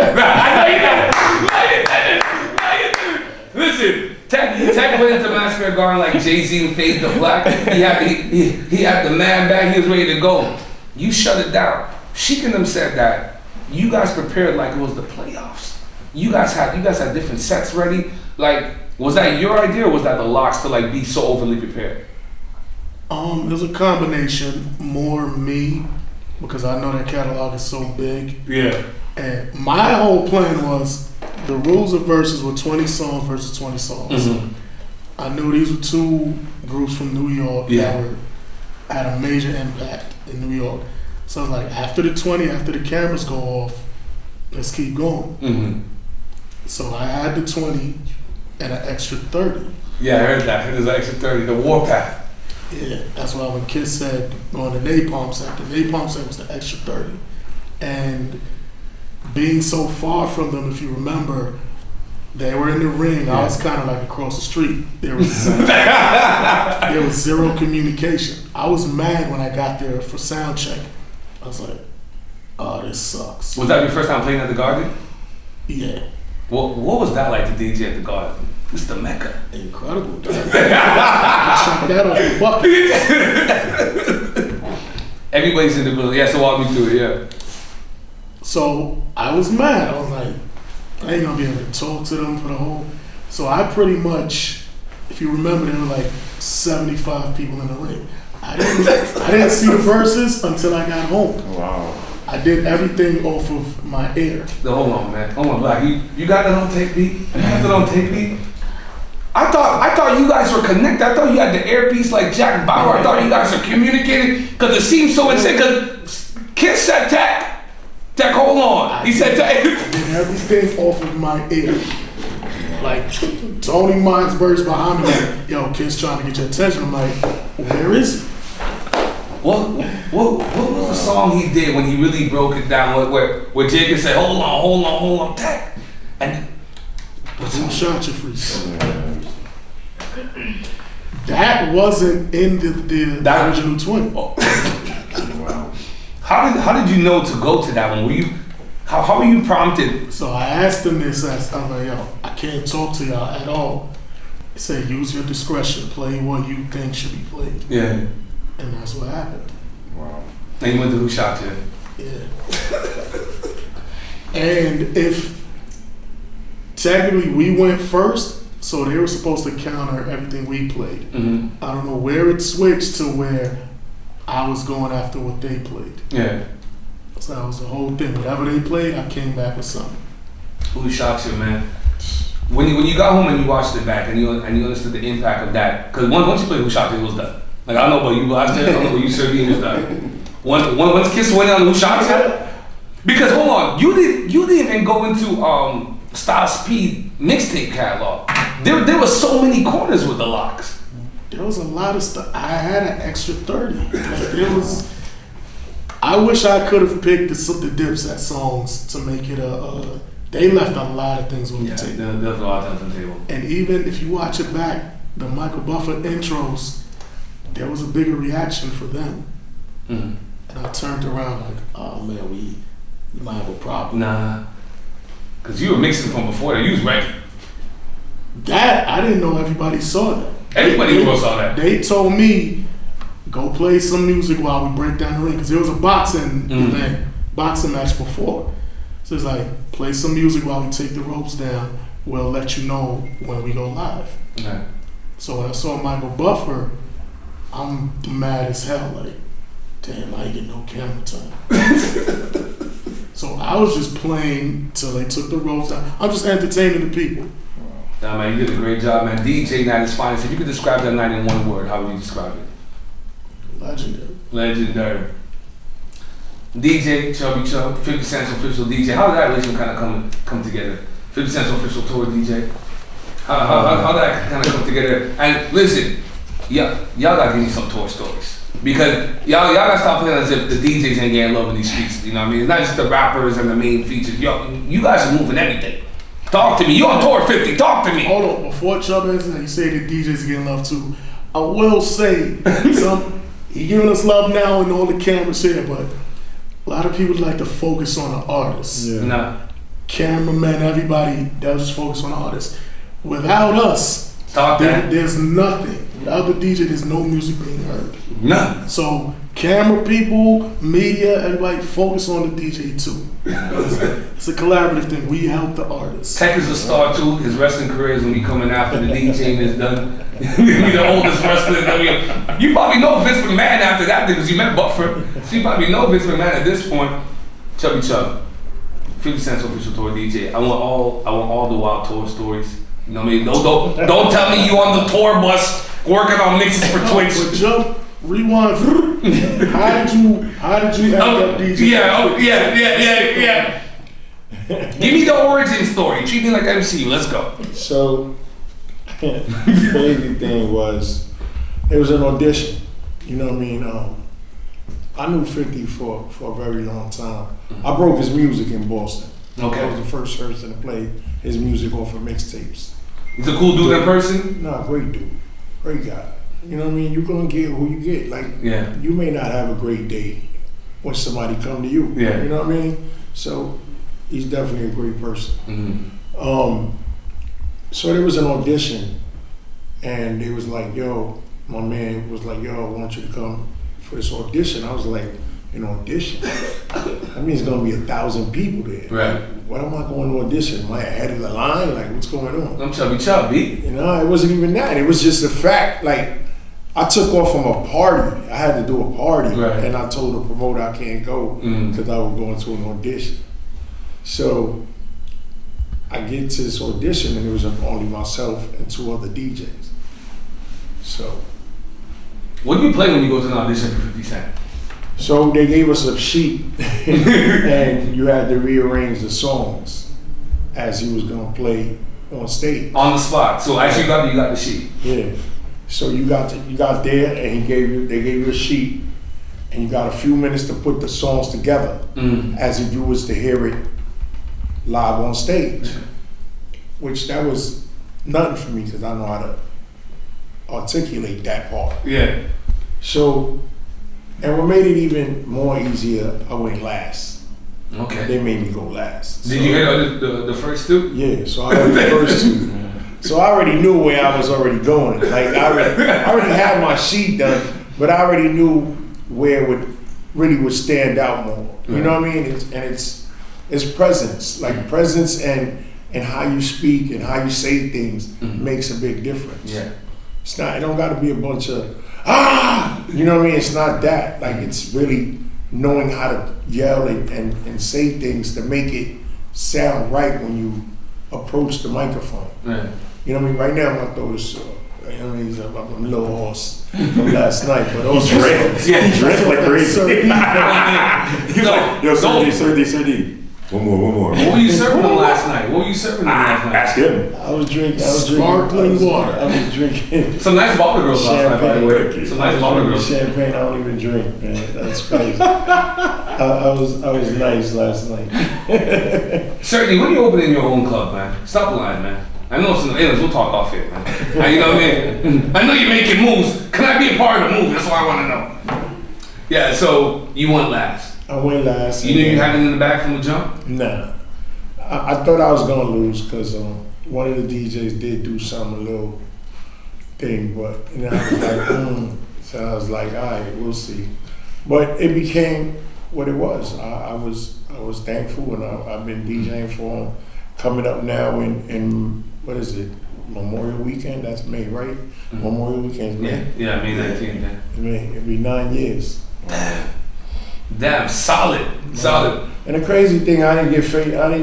Speaker 3: Listen, Tech went into Madison Square Garden like Jay-Z and Fade to Black. He had the man bag. He was ready to go. You shut it down. Sheik and them said that you guys prepared like it was the playoffs. You guys had different sets ready. Like, was that your idea or was that the Lox to like be so overly prepared?
Speaker 4: It was a combination, more me, because I know that catalog is so big.
Speaker 3: Yeah.
Speaker 4: And my whole plan was the rules of verses were 20 songs versus 20 songs.
Speaker 3: Mm-hmm.
Speaker 4: I knew these were two groups from New York that had a major impact in New York. So I was like, after the 20, after the cameras go off, let's keep going.
Speaker 3: Mm-hmm.
Speaker 4: So I had the 20 and an extra 30.
Speaker 3: Yeah, I heard that. There's an extra 30, the warpath.
Speaker 4: Yeah, that's why when Kiss said on the Napalm set, the Napalm set was the extra 30. And being so far from them, if you remember, they were in the ring. I was kind of like across the street. There was zero communication. I was mad when I got there for sound check. I was like, oh, this sucks.
Speaker 3: Was that your first time playing at the Garden?
Speaker 4: Yeah.
Speaker 3: What was that like to DJ at the Garden? It's the Mecca.
Speaker 4: Incredible. Check that off the bucket.
Speaker 3: Everybody's in the building. Yeah, so walk me through it, yeah.
Speaker 4: So I was mad. I was like, I ain't gonna be able to talk to them for the whole. So I pretty much, if you remember, there were like 75 people in the ring. I didn't see the verses until I got home.
Speaker 1: Wow.
Speaker 4: I did everything off of my ear.
Speaker 3: Hold on, man. Hold on, Black. You got that on tape beat? You got that on tape beat? I thought you guys were connected. I thought you had the earpiece like Jack Bauer. I thought you guys were communicating because it seems so insane. Because Kiss said Tech, hold on. He said Tech.
Speaker 4: I did everything off of my ear. Like Tony Minesburg's behind me, like, yo, Kiss trying to get your attention. I'm like, where is he?
Speaker 3: What was the song he did when he really broke it down? Where Jacob said, hold on, Tech. And
Speaker 4: what's in shot your free? That wasn't in the original 20.
Speaker 3: Oh. Wow. How did you know to go to that one? Were you how were you prompted?
Speaker 4: So I asked him this. I was like, yo, I can't talk to y'all at all. He said, use your discretion. Play what you think should be played.
Speaker 3: Yeah.
Speaker 4: And that's what happened.
Speaker 3: Wow. And you went to Who Shot You?
Speaker 4: Yeah. And if technically we went first, so they were supposed to counter everything we played.
Speaker 3: Mm-hmm.
Speaker 4: I don't know where it switched to where I was going after what they played.
Speaker 3: Yeah.
Speaker 4: So that was the whole thing. Whatever they played, I came back with something.
Speaker 3: Who Shot You, man? When you got home and you watched it back and you understood the impact of that, because once you played Who Shot You, it was done. Like, I don't know about you last year, I don't know about you, Serbian, it was done. Once Kiss went on Who Shot You, because hold on, you didn't even go into Style Speed mixtape catalog. There were so many corners with the Lox.
Speaker 4: There was a lot of stuff. I had an extra 30. Like, there was. I wish I could have picked the Dipset songs to make it a. They left a lot of things on the table.
Speaker 3: Yeah, there's a lot of things on the table.
Speaker 4: And even if you watch it back, the Michael Buffer intros, there was a bigger reaction for them.
Speaker 3: Mm-hmm.
Speaker 4: And I turned around like, oh man, we might have a problem.
Speaker 3: Nah, because you were mixing from before that. You was ready.
Speaker 4: That, I didn't know everybody saw that.
Speaker 3: Everybody saw that.
Speaker 4: They told me, go play some music while we break down the ring. Because there was a boxing event boxing match before. So it's like, play some music while we take the ropes down. We'll let you know when we go live.
Speaker 3: Okay.
Speaker 4: So when I saw Michael Buffer, I'm mad as hell. Like, damn, I ain't get no camera time. So I was just playing till they took the ropes down. I'm just entertaining the people.
Speaker 3: Nah, man, you did a great job, man. DJ night is finest. If you could describe that night in one word, how would you describe it?
Speaker 4: Legendary.
Speaker 3: Legendary. DJ, Chubby Chub, 50 Cent's official DJ. How did that relationship kind of come together? 50 Cent's official tour DJ. How did that kind of come together? And listen, y'all gotta give me some tour stories. Because y'all gotta stop playing as if the DJs ain't getting love in these streets. You know what I mean? It's not just the rappers and the main features. Yo, you guys are moving everything. Talk to me. You on tour 50. Talk to me.
Speaker 4: Hold on. Before Chubb answers, you say the DJs are getting love too. I will say, he giving us love now and all the cameras here, but a lot of people like to focus on the artists.
Speaker 2: Yeah.
Speaker 3: Nah.
Speaker 4: Cameramen, everybody, they'll just focus on the artists. Without us, there's nothing. Without the DJ, there's no music being heard.
Speaker 3: None.
Speaker 4: So camera people, media, everybody focus on the DJ too. It's a collaborative thing. We help the artists.
Speaker 3: Tech is a star too. His wrestling career is gonna be coming after the DJing is done. He'll be the oldest wrestler in WWE. You probably know Vince McMahon after that because you met Buffer. So you probably know Vince McMahon at this point. Chubby Chub, 50 Cent's official tour DJ. I want all the wild tour stories. You know what I mean? Don't tell me you on the tour bus working on mixes for Twitch.
Speaker 4: But Jump, rewind. How did you end up DJ?
Speaker 3: Yeah. Give me the origin story. Treat me like MC. Let's go.
Speaker 2: So, the crazy thing was, it was an audition. You know what I mean? I knew 50 for a very long time. I broke his music in Boston.
Speaker 3: Okay.
Speaker 2: I was the first person to play his music off of mixtapes.
Speaker 3: He's a cool dude in person?
Speaker 2: Nah, great dude. Great guy. You know what I mean? You're gonna get who you get. Like,
Speaker 3: Yeah.
Speaker 2: you may not have a great day when somebody come to you.
Speaker 3: Yeah.
Speaker 2: You know what I mean? So, he's definitely a great person.
Speaker 3: Mm-hmm.
Speaker 2: So there was an audition, and they was like, yo, my man was like, yo, I want you to come for this audition. I was like, an audition? That means it's gonna be 1,000 people there.
Speaker 3: Right.
Speaker 2: What am I going to audition? Am I ahead of the line? Like, what's going on?
Speaker 3: I'm Chubby Chub, B.
Speaker 2: You know, it wasn't even that. It was just the fact, like, I took off from a party. I had to do a party,
Speaker 3: Right.
Speaker 2: and I told the promoter I can't go because I was going to an audition. So I get to this audition, and it was only myself and 2 other DJs. So
Speaker 3: What do you play when you go to an audition for 50 Cent?
Speaker 2: So they gave us a sheet, and you had to rearrange the songs as he was gonna play on stage.
Speaker 3: On the spot. So as you got the sheet.
Speaker 2: Yeah. So you got there, and they gave you a sheet, and you got a few minutes to put the songs together as if you was to hear it live on stage. Which that was nothing for me because I know how to articulate that part.
Speaker 3: Yeah.
Speaker 2: So. And what made it even more easier, I went last.
Speaker 3: Okay.
Speaker 2: They made me go last.
Speaker 3: Did you hear the first 2?
Speaker 2: Yeah, so I heard the first 2. So I already knew where I was already going. Like I already had my sheet done, but I already knew where would stand out more. You know what I mean? It's presence. Like presence and how you speak and how you say things makes a big difference.
Speaker 3: Yeah.
Speaker 2: It don't gotta be a bunch of you know what I mean? It's not that. Like, it's really knowing how to yell and say things to make it sound right when you approach the microphone.
Speaker 3: Right.
Speaker 2: You know what I mean? Right now, I'm gonna throw this. You know what I mean? I'm a little horse from last night, but those
Speaker 5: drink like crazy. Yo, Sir D. One more.
Speaker 3: What were you serving them last night?
Speaker 5: Ask him.
Speaker 2: I was drinking
Speaker 4: Sparkling water.
Speaker 2: I was drinking
Speaker 3: Some nice bottle girls last night, by the way.
Speaker 2: champagne.
Speaker 3: Some nice bottle girls.
Speaker 2: Champagne. I don't even drink, man. That's crazy. I was nice last night.
Speaker 3: Certainly, when you opening your own club, man, stop lying, man. I know some aliens, we'll talk off here, man. You know what I mean? I know you're making moves. Can I be a part of the move? That's what I want to know. Yeah, so you went last.
Speaker 2: I went last.
Speaker 3: You knew you had it in the bag from the jump?
Speaker 2: Nah. I thought I was going to lose because one of the DJs did do a little thing, but I was like, So I was like, all right, we'll see. But it became what it was. I was thankful, and I've been DJing for him. Coming up now in what is it? Memorial Weekend. That's May, right? Memorial Weekend's May.
Speaker 3: Yeah, May 19th. Yeah.
Speaker 2: It'll be 9 years.
Speaker 3: Damn, solid.
Speaker 2: And the crazy thing, I didn't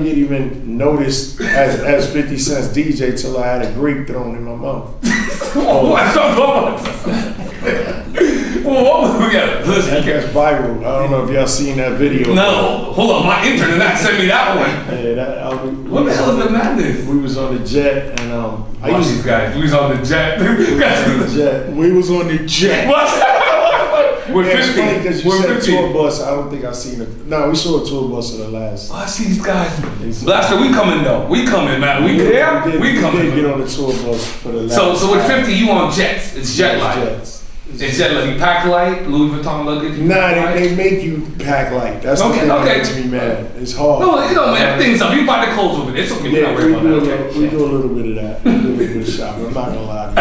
Speaker 2: get even noticed as 50 Cent's DJ till I had a grape thrown in my mouth. That's viral. I don't know if y'all seen that video.
Speaker 3: No, hold on, my internet not sent me that one.
Speaker 2: Yeah,
Speaker 3: what the hell is the madness?
Speaker 2: We was on the jet, and
Speaker 3: I used these guys. We was on the jet.
Speaker 4: We was on the jet.
Speaker 3: What? We're
Speaker 2: yeah,
Speaker 3: 50.
Speaker 2: It's funny because you
Speaker 3: We're
Speaker 2: said
Speaker 3: 50.
Speaker 2: tour bus. I don't think I seen it. No, we saw a tour bus in the last.
Speaker 3: Oh, I see these guys. Blaster, we coming though. We coming, man. We coming.
Speaker 2: We did get on the tour bus for the last.
Speaker 3: So with 50, you on jets? It's jet light. It's jet light. You pack light, Louis Vuitton luggage.
Speaker 2: Nah, they make you pack light. That's the thing that makes me mad. It's hard.
Speaker 3: No, man, everything's up. You buy the clothes over there. It's okay.
Speaker 2: Yeah, we do a little bit of that. We do a little bit of shopping. I'm not gonna lie to you.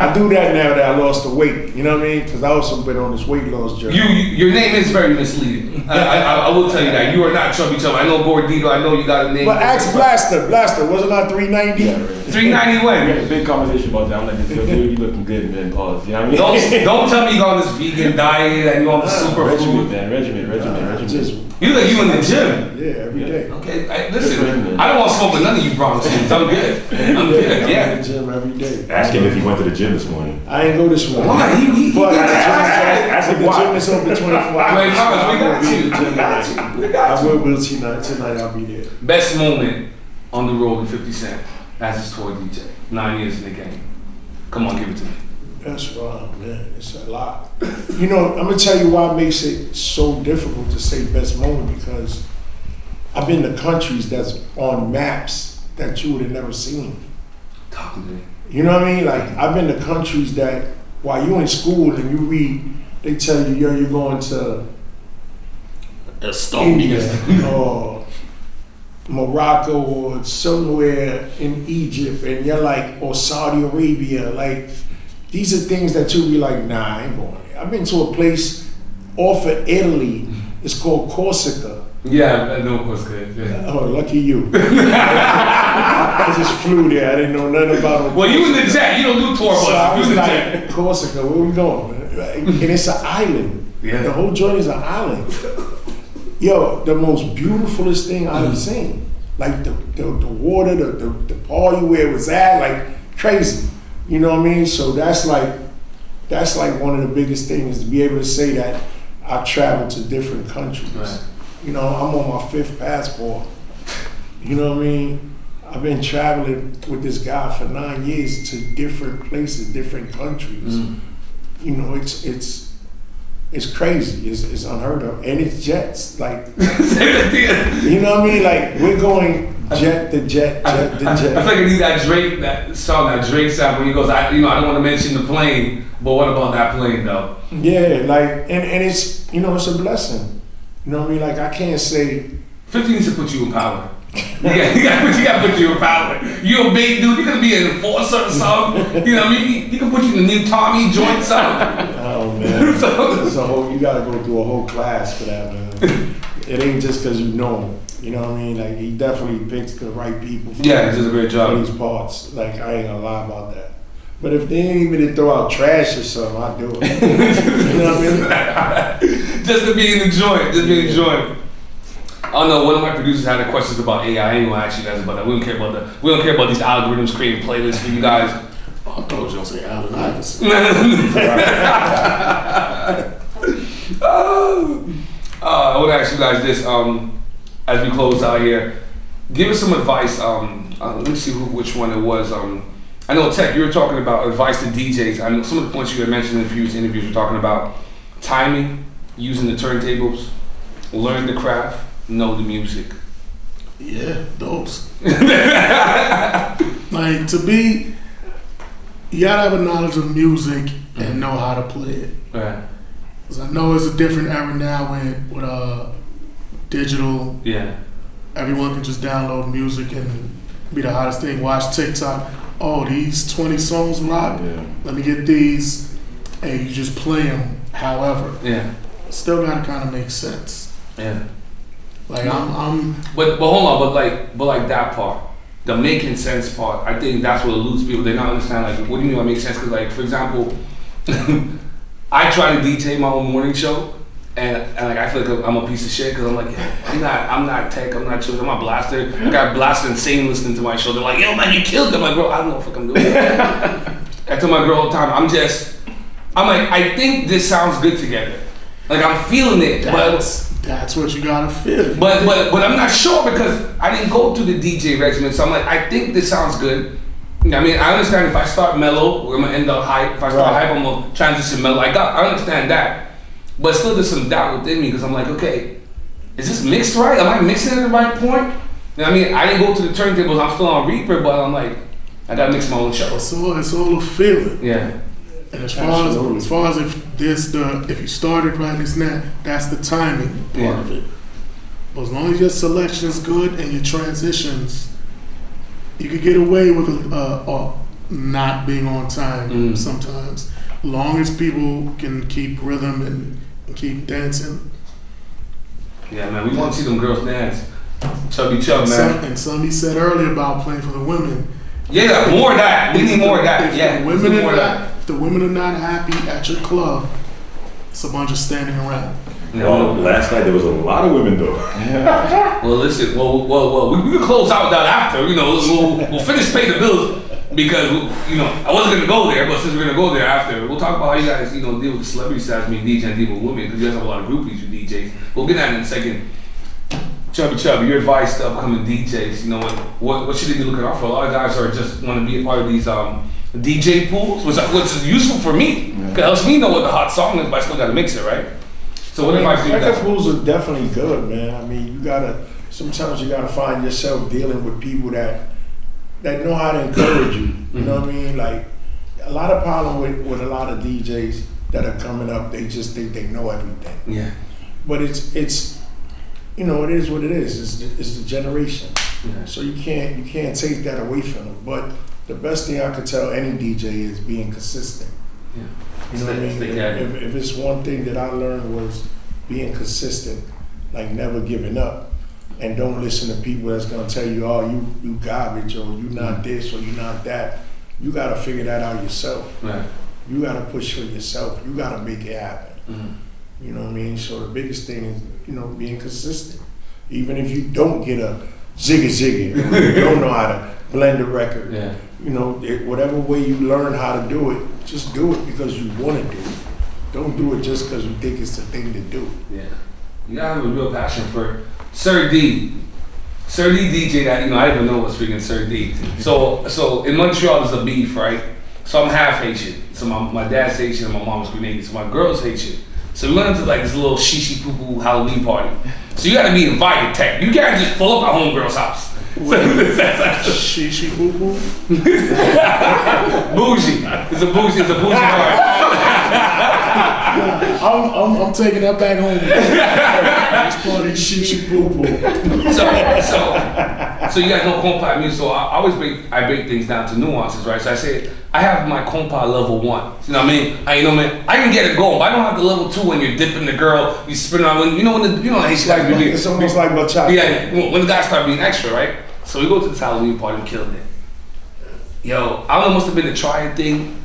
Speaker 2: I do that now that I lost the weight. You know what I mean? Because I also been on this weight loss journey.
Speaker 3: Your name is very misleading. I will tell you that. You are not Chubby Chub. I know Gordito. I know you got a name.
Speaker 2: But ask Blaster. Blaster, wasn't I 390?
Speaker 1: Yeah,
Speaker 3: 390 when?
Speaker 1: We had a big conversation about that. I'm like, dude, you looking good, man. Pause. You know what I mean?
Speaker 3: Don't tell me you got on this vegan diet and you on the super
Speaker 1: regimen,
Speaker 3: food.
Speaker 1: man. Regimen.
Speaker 3: You like you in the gym.
Speaker 2: Yeah, every day.
Speaker 3: Okay, listen. I don't want to smoke with none of you Bronx kids. I'm good. I'm good.
Speaker 2: I'm
Speaker 3: Yeah.
Speaker 2: in the gym every day.
Speaker 5: Ask him if he went to the gym this morning.
Speaker 2: I ain't go this morning.
Speaker 3: Why? He
Speaker 2: But
Speaker 5: Ask him
Speaker 2: the
Speaker 5: why.
Speaker 2: gym is open 24 hours.
Speaker 3: 24 hours, we got you.
Speaker 2: I will be tonight. I'll be there.
Speaker 3: Best moment on the road with 50 Cent as his tour DJ. 9 years in the game. Come on, give it to me.
Speaker 2: That's wrong, man. It's a lot. You know, I'm gonna tell you why it makes it so difficult to say best moment, because I've been to countries that's on maps that you would have never seen.
Speaker 3: Talk to me.
Speaker 2: You know what I mean? Like, I've been to countries that while you in school and you read, they tell you, yo, you're going to India or Morocco or somewhere in Egypt, and you're like, or Saudi Arabia, like, these are things that you'll be like, nah, I ain't going there. I've been to a place off of Italy, it's called Corsica.
Speaker 3: Yeah, I know Corsica. Yeah.
Speaker 2: Oh, lucky you. I just flew there, I didn't know nothing about it.
Speaker 3: Well, you in the jet, you don't do tour buses.
Speaker 2: So I was
Speaker 3: You in the
Speaker 2: like,
Speaker 3: jet.
Speaker 2: Corsica, where we going? And it's an island.
Speaker 3: Yeah.
Speaker 2: The whole joint is an island. Yo, the most beautifulest thing I've ever seen. Like the water, the party where it was at, like crazy. You know what I mean? So that's like one of the biggest things, to be able to say that I've traveled to different countries.
Speaker 3: Right.
Speaker 2: You know, I'm on my 5th passport. You know what I mean? I've been traveling with this guy for 9 years to different places, different countries. You know, it's crazy. It's unheard of, and it's jets. Like, you know what I mean? Like, we're going jet to jet, jet to jet.
Speaker 3: I think I need that Drake sound when he goes, I don't want to mention the plane, but what about that plane though?
Speaker 2: Yeah, like, and it's, you know, it's a blessing. You know what I mean? Like, I can't say
Speaker 3: 50 needs to put you in power. You gotta put you in power. You a big dude, you gonna be an enforcer or something. You know what I mean? You can put you in the new Tommy joint something.
Speaker 2: Oh man. You gotta go through a whole class for that, man. It ain't just cause you know him. You know what I mean? Like, he definitely picks the right people for
Speaker 3: He does a great job.
Speaker 2: for these parts. Like, I ain't gonna lie about that. But if they ain't even to throw out trash or something, I'd do it. You know what I mean?
Speaker 3: Just to be in the joint. Oh no, one of my producers had questions about AI. I ain't gonna ask you guys about that. We don't care about these algorithms creating playlists for you guys.
Speaker 4: I thought you were gonna say Allen Iverson.
Speaker 3: I want to ask you guys this as we close out here. Give us some advice. Let me see which one it was. I know, Tech, you were talking about advice to DJs. I know some of the points you had mentioned in the previous interviews were talking about timing, using the turntables, learn the craft, know the music.
Speaker 4: Yeah, those. Like, you gotta have a knowledge of music and know how to play it.
Speaker 3: Right.
Speaker 4: Cause I know it's a different era now with digital.
Speaker 3: Yeah.
Speaker 4: Everyone can just download music and be the hottest thing. Watch TikTok. Oh, these 20 songs rock.
Speaker 1: Yeah.
Speaker 4: Let me get these. And you just play them. However,
Speaker 3: Yeah.
Speaker 4: still gotta kind of make sense.
Speaker 3: Yeah.
Speaker 4: Like I'm
Speaker 3: But hold on, but like that part, the making sense part, I think that's what eludes people. They not understand like, what do you mean by make sense? Because like, for example, I try to DJ my own morning show, and like I feel like I'm a piece of shit because I'm like, I'm not tech, I'm not chill, I'm not blaster. I got blasted insane listening to my show. They're like, yo man, you killed them. I'm like, bro, I don't know what I'm doing. I tell my girl all the time, I'm like, I think this sounds good together. Like I'm feeling it,
Speaker 4: that's what you gotta feel.
Speaker 3: But I'm not sure because I didn't go through the DJ regimen. So I'm like, I think this sounds good. I mean, I understand if I start mellow, we're gonna end up hype. If I start hype, I'm gonna transition mellow. I understand that. But still there's some doubt within me because I'm like, okay, is this mixed right? Am I mixing it at the right point? You know what I mean? I didn't go to the turntables, I'm still on Reaper, but I'm like, I gotta mix my own show.
Speaker 4: It's all a feeling.
Speaker 3: Yeah.
Speaker 4: And as far as if you started right, that's the timing part of it. But as long as your selection is good and your transitions, you could get away with not being on time sometimes. As long as people can keep rhythm and keep dancing.
Speaker 3: Yeah, man, we want to see them girls dance. Chubby Chub, man.
Speaker 4: And somebody said earlier about playing for the women.
Speaker 3: Yeah, more of that. We need more of that.
Speaker 4: If the women are not happy at your club, it's a bunch of standing around.
Speaker 5: Well, last night there was a lot of women though.
Speaker 3: Well, listen. Well. We can close out that after. You know, we'll finish paying the bills because I wasn't gonna go there, but since we're gonna go there after, we'll talk about how you guys deal with the celebrity status, being DJ and deal with women because you guys have a lot of groupies with DJs. We'll get at it in a second. Chubby Chub, your advice to upcoming DJs, what should they be looking out for? A lot of guys are just want to be a part of these DJ pools, which is useful for me. It helps me know what the hot song is, but I still got to mix it, right? So what advice do you
Speaker 2: Record
Speaker 3: got?
Speaker 2: pools are definitely good, man. I mean, sometimes you gotta find yourself dealing with people that know how to encourage you. You know what I mean? Like, a lot of problem with a lot of DJs that are coming up, they just think they know everything.
Speaker 3: Yeah.
Speaker 2: But it's it is what it is. It's the generation.
Speaker 3: Yeah.
Speaker 2: So you can't take that away from them. But the best thing I could tell any DJ is being consistent.
Speaker 3: Yeah.
Speaker 2: You know what I mean? If it's one thing that I learned was being consistent, like never giving up, and don't listen to people that's gonna tell you, oh, you garbage, or you not this, or you not that. You gotta figure that out yourself.
Speaker 3: Right.
Speaker 2: You gotta push for yourself. You gotta make it happen.
Speaker 3: Mm-hmm.
Speaker 2: You know what I mean? So the biggest thing is, being consistent. Even if you don't get a ziggy, or you don't know how to blend a record.
Speaker 3: Yeah.
Speaker 2: Whatever way you learn how to do it, just do it because you want to do it. Don't do it just because you think it's the thing to do.
Speaker 3: Yeah. You gotta have a real passion for Sir D. Sir D DJ that, I didn't even know was freaking Sir D. So in Montreal there's a beef, right? So I'm half Haitian. So my dad's Haitian and my mom's Grenadian. So my girl's Haitian. So we went into like this little shishi poo poo Halloween party. So you gotta be invited, tech. You can't just pull up at homegirl's house.
Speaker 4: Shishi poo poo?
Speaker 3: Bougie. It's a bougie party.
Speaker 4: I'm taking that back home. It's party shishi poo poo.
Speaker 3: So you guys know compa music. So I always break things down to nuances, right? So I say I have my compa level 1. You know what I mean? I can get it going, but I don't have the level 2 when you're dipping the girl, you spin around. When the Haitian guys be.
Speaker 2: It's almost like bachata.
Speaker 3: Yeah, when the guys start being extra, right? So we go to this Halloween party and killing it. Yo, I don't know, it must have been the trying thing.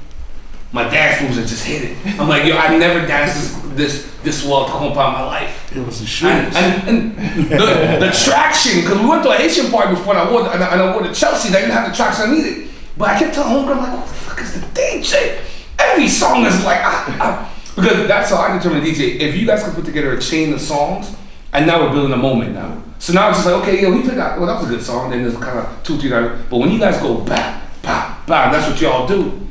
Speaker 3: My dance moves and just hit it. I'm like, yo, I never danced this well to compa in my life.
Speaker 4: It was a shoes.
Speaker 3: And the traction, because we went to a Haitian party before and I wore the Chelsea, I didn't have the traction I needed. But I kept telling homegirl, like, what the fuck is the DJ? Every song is like, because that's how I determine DJ. If you guys can put together a chain of songs, and now we're building a moment now. So now it's just like, okay, we played that, well, that was a good song, then there's kind of 2, 3, 9, but when you guys go bam, bam, bam, that's what y'all do.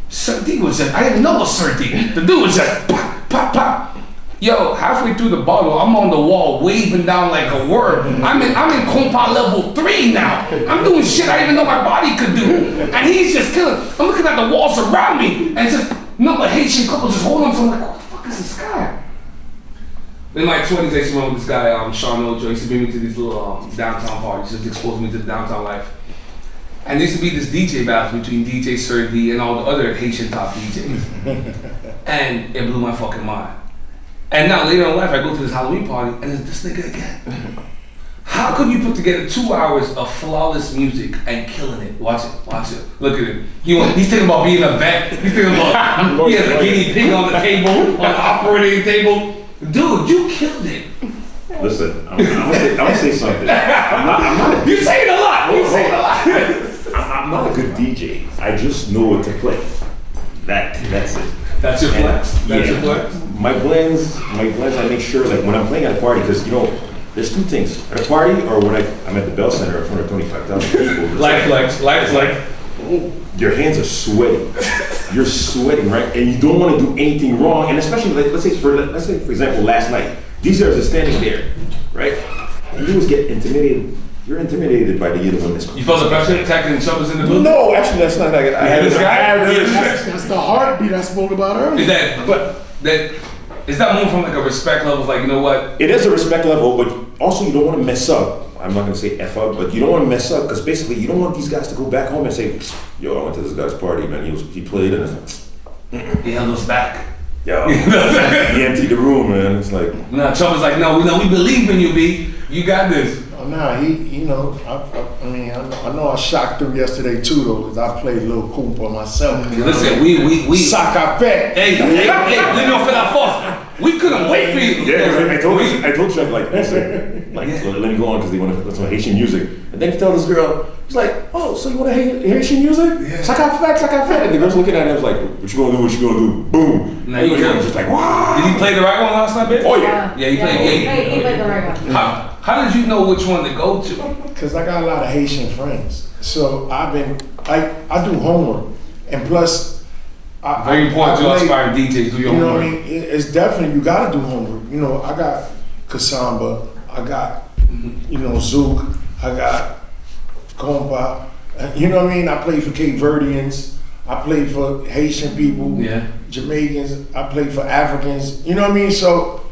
Speaker 3: Sir D was just, I didn't know it was Sir D. The dude was just pop, pop, pop. Yo, halfway through the bottle, I'm on the wall waving down like a word. I'm in compa level 3 now. I'm doing shit I didn't even know my body could do. And he's just killing. I'm looking at the walls around me and just, a Haitian couple just holding on. So I'm like, what the fuck is this guy? In my 20s, I used to run with this guy, Sean Ojo. He used to bring me to these little downtown parties, just expose me to the downtown life. And there used to be this DJ battle between DJ Sir D and all the other Haitian top DJs. And it blew my fucking mind. And now later in life, I go to this Halloween party, and it's this nigga again. How could you put together 2 hours of flawless music and killing it? Watch it. Look at him. He's thinking about being a vet. He's thinking about he has a guinea pig on the table, on the operating table. Dude, you killed it.
Speaker 5: Listen, I'm gonna say something. I'm not
Speaker 3: You say it a lot. You say it a lot.
Speaker 5: I'm not a good DJ. I just know what to play. That's it.
Speaker 3: That's your flex. That's your flex.
Speaker 5: My blends. I make sure that when I'm playing at a party, because there's two things: at a party or when I'm at the Bell Center in front of 25,000 people.
Speaker 3: Life flex.
Speaker 5: Your hands are sweating. You're sweating, right? And you don't want to do anything wrong. And especially, let's say for example, last night, these guys are standing there, right? And you just get intimidated. You're intimidated by the other one.
Speaker 3: You felt the pressure attacking Chub in the building?
Speaker 5: No, actually, that's not. I had this guy.
Speaker 4: That's the heartbeat I spoke about earlier.
Speaker 3: Is that more from like a respect level? Like, you know what?
Speaker 5: It is a respect level, but also you don't want to mess up. I'm not going to say F up, but you don't want to mess up because basically you don't want these guys to go back home and say, yo, I went to this guy's party, man. He played and it's like,
Speaker 3: he held us back.
Speaker 5: Yo, he emptied the room, man. It's like,
Speaker 3: nah, Chub was like, no, we believe in you, B. You got this.
Speaker 2: Oh, nah, I know I shocked him yesterday too, though, because I played a little Koopa myself.
Speaker 3: Listen, we
Speaker 2: Saka Fett.
Speaker 3: Hey, leave me off for that false. We couldn't wait for you.
Speaker 5: Yeah, I told Chuck, like, listen, let me go on because they want to listen to Haitian music. And then he told this girl, he's like, oh, so you want to hear Haitian music? Yeah. Saka Fett. And the girl's looking at him like, what you gonna do? Boom.
Speaker 3: Now you
Speaker 5: just like, wow.
Speaker 3: Did he play the right one last night, bitch?
Speaker 5: Oh, yeah.
Speaker 3: Yeah, he played.
Speaker 6: He played the right one.
Speaker 3: How did you know which one to go to?
Speaker 2: Because I got a lot of Haitian friends. So I do homework. And plus,
Speaker 3: Very important to aspiring DJs, do your homework.
Speaker 2: You know what I mean? It's definitely, you gotta do homework. I got Kasamba, I got, Zouk, I got Compa. You know what I mean? I play for Cape Verdeans, I play for Haitian people, Jamaicans, I play for Africans. You know what I mean? So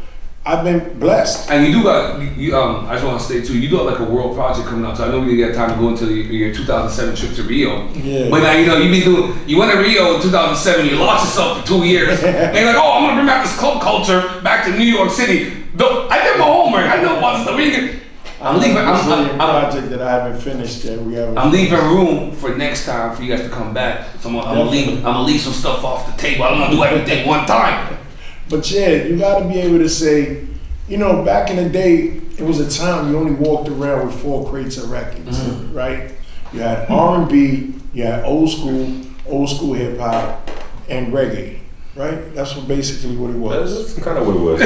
Speaker 2: I've been blessed.
Speaker 3: And you do got, I just want to say too, you do have like a world project coming up. So I know we didn't get time to go into your 2007 trip to Rio. Yeah. But now, you went to Rio in 2007, you lost yourself for 2 years. And you're like, oh, I'm going to bring back this club culture back to New York City. I did my homework. I know about this. I'm leaving. I'm
Speaker 2: project that I haven't finished yet.
Speaker 3: I'm leaving room for next time for you guys to come back. So I'm gonna leave some stuff off the table. I don't want to do everything one time.
Speaker 2: But yeah, you gotta be able to say, back in the day, it was a time you only walked around with 4 crates of records, right? You had R&B, you had old school hip hop, and reggae, right? That's basically what it was.
Speaker 5: That's kind of what it was.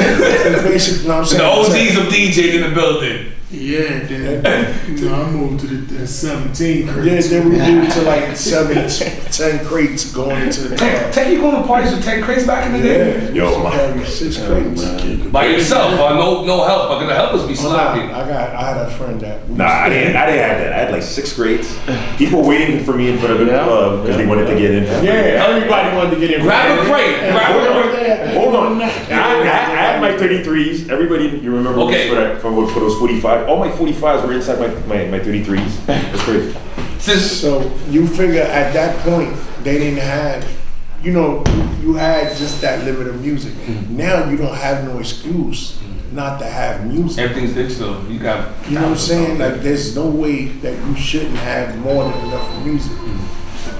Speaker 2: Basically, I'm saying,
Speaker 3: the OGs of DJing in the building.
Speaker 4: Yeah, then I moved to the 17 crates.
Speaker 2: Yeah, then we moved to like 10 crates going into the car.
Speaker 3: Take you going to parties with 10 crates back in the day?
Speaker 5: Yo,
Speaker 2: carry 6 crates.
Speaker 3: By yourself, no help. But the helpers be slapping.
Speaker 2: I had a friend that.
Speaker 5: I didn't have that. I had like 6 crates. People waiting for me in front of the club because they wanted to get in.
Speaker 2: Yeah, everybody wanted to get in.
Speaker 3: Grab a crate.
Speaker 5: Hold on. I had my 33s. Everybody, you remember for those 45? All my 45s were inside my 33s. That's crazy.
Speaker 2: So you figure at that point they didn't have, you had just that limit of music. Now you don't have no excuse not to have music.
Speaker 3: Everything's digital. You know
Speaker 2: what I'm saying? Like there's no way that you shouldn't have more than enough music.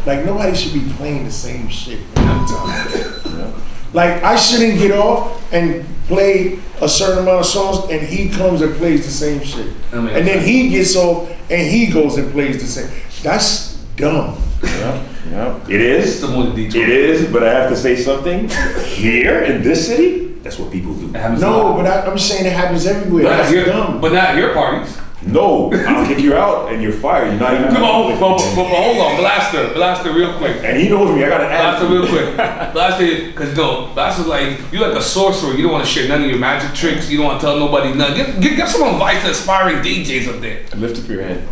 Speaker 2: Like nobody should be playing the same shit all the time. Like I shouldn't get off and play a certain amount of songs and he comes and plays the same shit. And then he gets off and he goes and plays the same. That's dumb.
Speaker 5: Yeah. It is. It is, but I have to say something. Here in this city, that's what people do.
Speaker 2: No, but I'm saying it happens everywhere. That's dumb.
Speaker 3: But not at your parties.
Speaker 5: No, I'll kick you out and you're fired. You're not even.
Speaker 3: Come on, but hold on, Blaster, real quick.
Speaker 5: And he knows me. I gotta ask.
Speaker 3: Blaster, real quick. Blaster, because Blaster's like you're like a sorcerer. You don't want to share none of your magic tricks. You don't want to tell nobody none. Give some advice to aspiring DJs up there.
Speaker 1: Lift up your hand.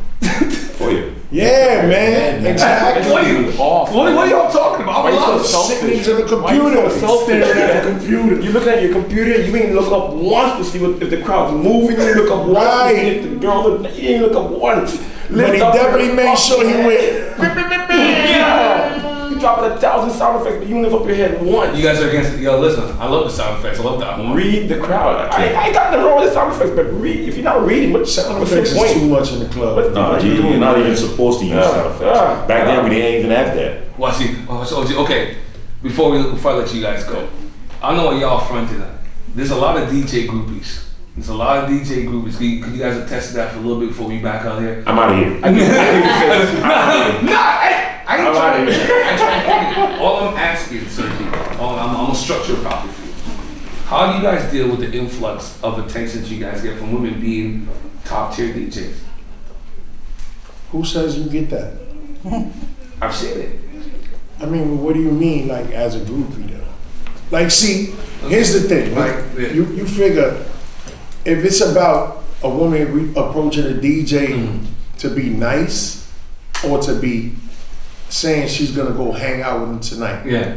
Speaker 5: For you.
Speaker 2: Yeah, man. Exactly.
Speaker 3: What are y'all talking about?
Speaker 2: I'm sitting to the computer.
Speaker 1: Staring at the computer. You look at your computer. You ain't look up once to see if the crowd's moving. You look up once to see if the girl. You ain't look up once.
Speaker 2: But he definitely made sure he went.
Speaker 1: dropping 1,000 sound effects, but you lift up your head once.
Speaker 3: You guys are against it. Yo, listen, I love the sound effects. I love that one.
Speaker 1: Read the crowd. I ain't got nothing wrong with the sound effects, but read. If you're not reading, what's
Speaker 2: Sound
Speaker 1: your
Speaker 2: effects
Speaker 1: point?
Speaker 2: is too much in the club.
Speaker 5: No, you're not even supposed to use sound effects. Back then, we didn't even have that.
Speaker 3: Well, see, okay. Before I let you guys go, I know what y'all fronted at. There's a lot of DJ groupies. There's a lot of DJ groupies. Could you guys attest to that for a little bit before we back out here?
Speaker 5: I'm out of here.
Speaker 3: I ain't trying to. All I'm asking, sir, I'm gonna structure it properly for you. How do you guys deal with the influx of attention that you guys get from women being top tier DJs?
Speaker 2: Who says you get that?
Speaker 3: I've seen it.
Speaker 2: I mean, what do you mean, like, as a groupie, though? Like, see, here's the thing, like, you figure, if it's about a woman approaching a DJ to be nice, or to be saying she's gonna go hang out with him tonight,
Speaker 3: Yeah.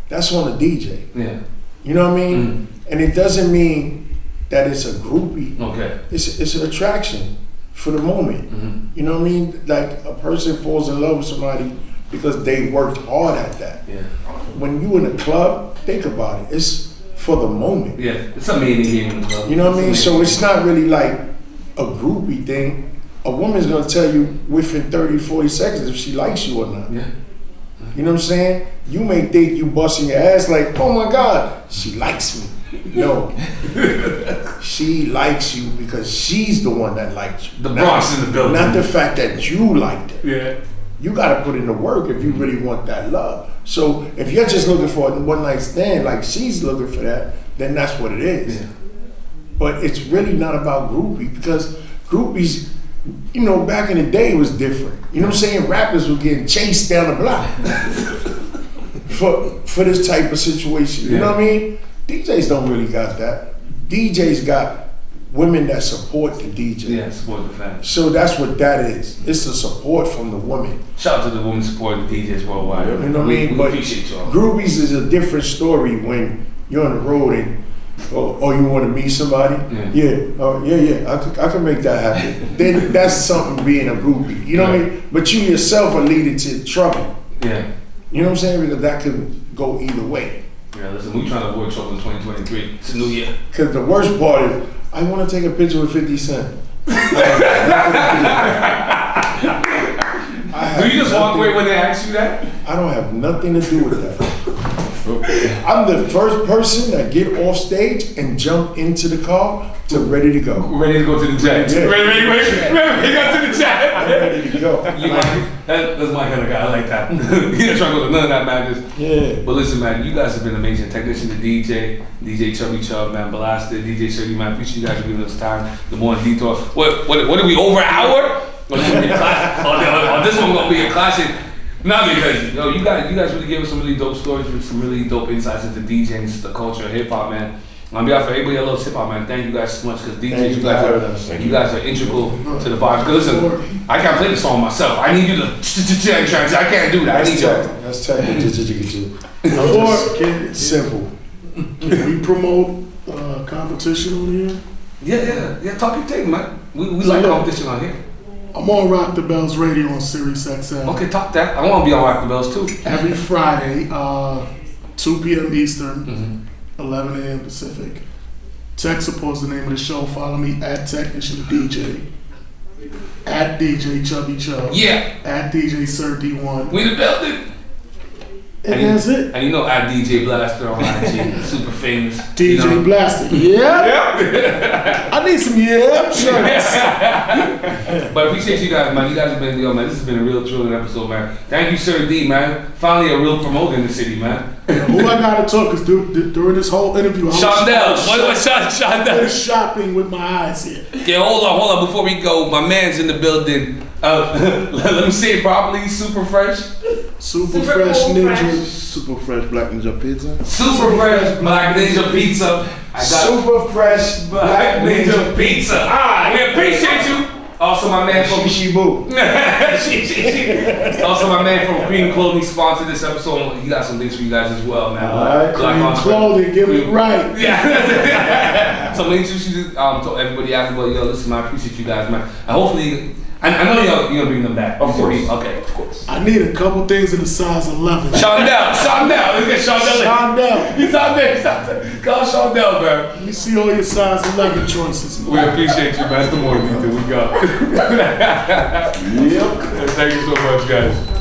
Speaker 2: that's on the DJ.
Speaker 3: Yeah.
Speaker 2: You know what I mean? And it doesn't mean that it's a groupie.
Speaker 3: Okay.
Speaker 2: It's an attraction for the moment. You know what I mean? Like, a person falls in love with somebody because they worked hard at that.
Speaker 3: Yeah.
Speaker 2: When you in a club, think about it. It's for the moment.
Speaker 3: Yeah. It's a mating game in the club.
Speaker 2: You know what I mean? So it's not really like a groupie thing. A woman's gonna tell you within 30, 40 seconds if she likes you or not.
Speaker 3: Yeah.
Speaker 2: You know what I'm saying? You may think you busting your ass like, oh my God, she likes me. No. She likes you because she's the one that likes you.
Speaker 3: The Bronx in the building.
Speaker 2: Not the fact that you liked her.
Speaker 3: Yeah.
Speaker 2: You gotta put in the work if you really want that love. So if you're just looking for a one night stand, like she's looking for that, then that's what it is.
Speaker 3: Yeah.
Speaker 2: But it's really not about groupie, because groupies, you know, back in the day it was different. You know what I'm saying? Rappers were getting chased down the block for this type of situation. You know what I mean? DJs don't really got that. DJs got women that support the DJ.
Speaker 3: Yeah, support the family.
Speaker 2: So that's what that is. It's the support from the woman.
Speaker 3: Shout out to the women supporting the DJs worldwide.
Speaker 2: You know what I mean?
Speaker 3: We
Speaker 2: But
Speaker 3: appreciate y'all.
Speaker 2: groupies is a different story when you're on the road and or you want to meet somebody. I can make that happen. Then that's something being a groupie. You know what I mean? But you yourself are leading to trouble.
Speaker 3: Yeah.
Speaker 2: You know what I'm saying? Because that could go either way.
Speaker 3: Yeah, listen, we trying to avoid trouble in 2023. It's a new year.
Speaker 2: Because the worst part is, I want to take a picture with 50 Cent.
Speaker 3: Do you just walk away when they ask you that?
Speaker 2: I don't have nothing to do with that. I'm the first person that get off stage and jump into the car to ready to go.
Speaker 3: Ready to go to the jet.
Speaker 2: Yeah.
Speaker 3: Ready to go to the jet.
Speaker 2: I'm ready to go.
Speaker 3: That's my kind of guy. I like that. You ain't trying to go to none of that madness.
Speaker 2: Yeah.
Speaker 3: But listen, man, you guys have been amazing. Technician to DJ Chubby Chub, man, Blasted, DJ Shirley, man. Appreciate you guys for giving us time. The Morning Detour. What are we, over an hour? This one gonna be a classic. Not because you guys really gave us some really dope stories with some really dope insights into DJing, the culture of hip hop, man. On behalf of everybody that loves hip hop, man, thank you guys so much, because DJs, you guys are integral to the vibes. Because listen, I can't play the song myself. I need you to. I can't do that. I need you.
Speaker 2: That's technical. Simple.
Speaker 4: Can we promote competition on here?
Speaker 3: Yeah. Talk your thing, man. We like competition on here.
Speaker 4: I'm on Rock the Bells Radio on SiriusXM.
Speaker 3: Okay, talk that. I want to be on Rock the Bells too.
Speaker 4: Every Friday, 2 p.m. Eastern, 11 a.m. Pacific. Tech Support's the name of the show. Follow me at Technician DJ, at DJ Chubby Chub, at DJ Sir D1.
Speaker 3: We the building.
Speaker 4: And that's it.
Speaker 3: And you know, at DJ Blaster on IG, super famous.
Speaker 4: DJ Blaster. Yeah. I need some shirts.
Speaker 3: But I appreciate you guys, man. You guys have been, man, this has been a real thrilling episode, man. Thank you, Sir D, man. Finally a real promoter in the city, man.
Speaker 4: Who I gotta talk, because during this whole interview,
Speaker 3: Shondell. What's Shondell?
Speaker 4: Shopping with my eyes here.
Speaker 3: Yeah, hold on. Before we go, my man's in the building. Let me say it properly. Super fresh.
Speaker 4: Super fresh ninja.
Speaker 6: Super fresh black ninja pizza.
Speaker 3: Super fresh black ninja pizza.
Speaker 2: Super fresh black ninja
Speaker 3: pizza. Alright, we appreciate you. Also, my man from Also, my man from Green Clothing sponsored this episode. He got some things for you guys as well, man.
Speaker 2: Alright,
Speaker 4: Green Clothing, get it right.
Speaker 3: Yeah. So, make sure you to everybody after, but listen, man, I appreciate you guys, man. And hopefully, I know you're gonna bring them back.
Speaker 5: Of course.
Speaker 3: Okay, of course.
Speaker 4: I I need a couple things in the size 11.
Speaker 3: Shondell. Let's get Shondell.
Speaker 4: Shondell.
Speaker 3: He's out there. Call Shondell, man.
Speaker 4: Let me see all your size 11 choices, man.
Speaker 3: We appreciate you, man. That's the morning detail we got.
Speaker 5: Yep.
Speaker 3: Thank you so much, guys.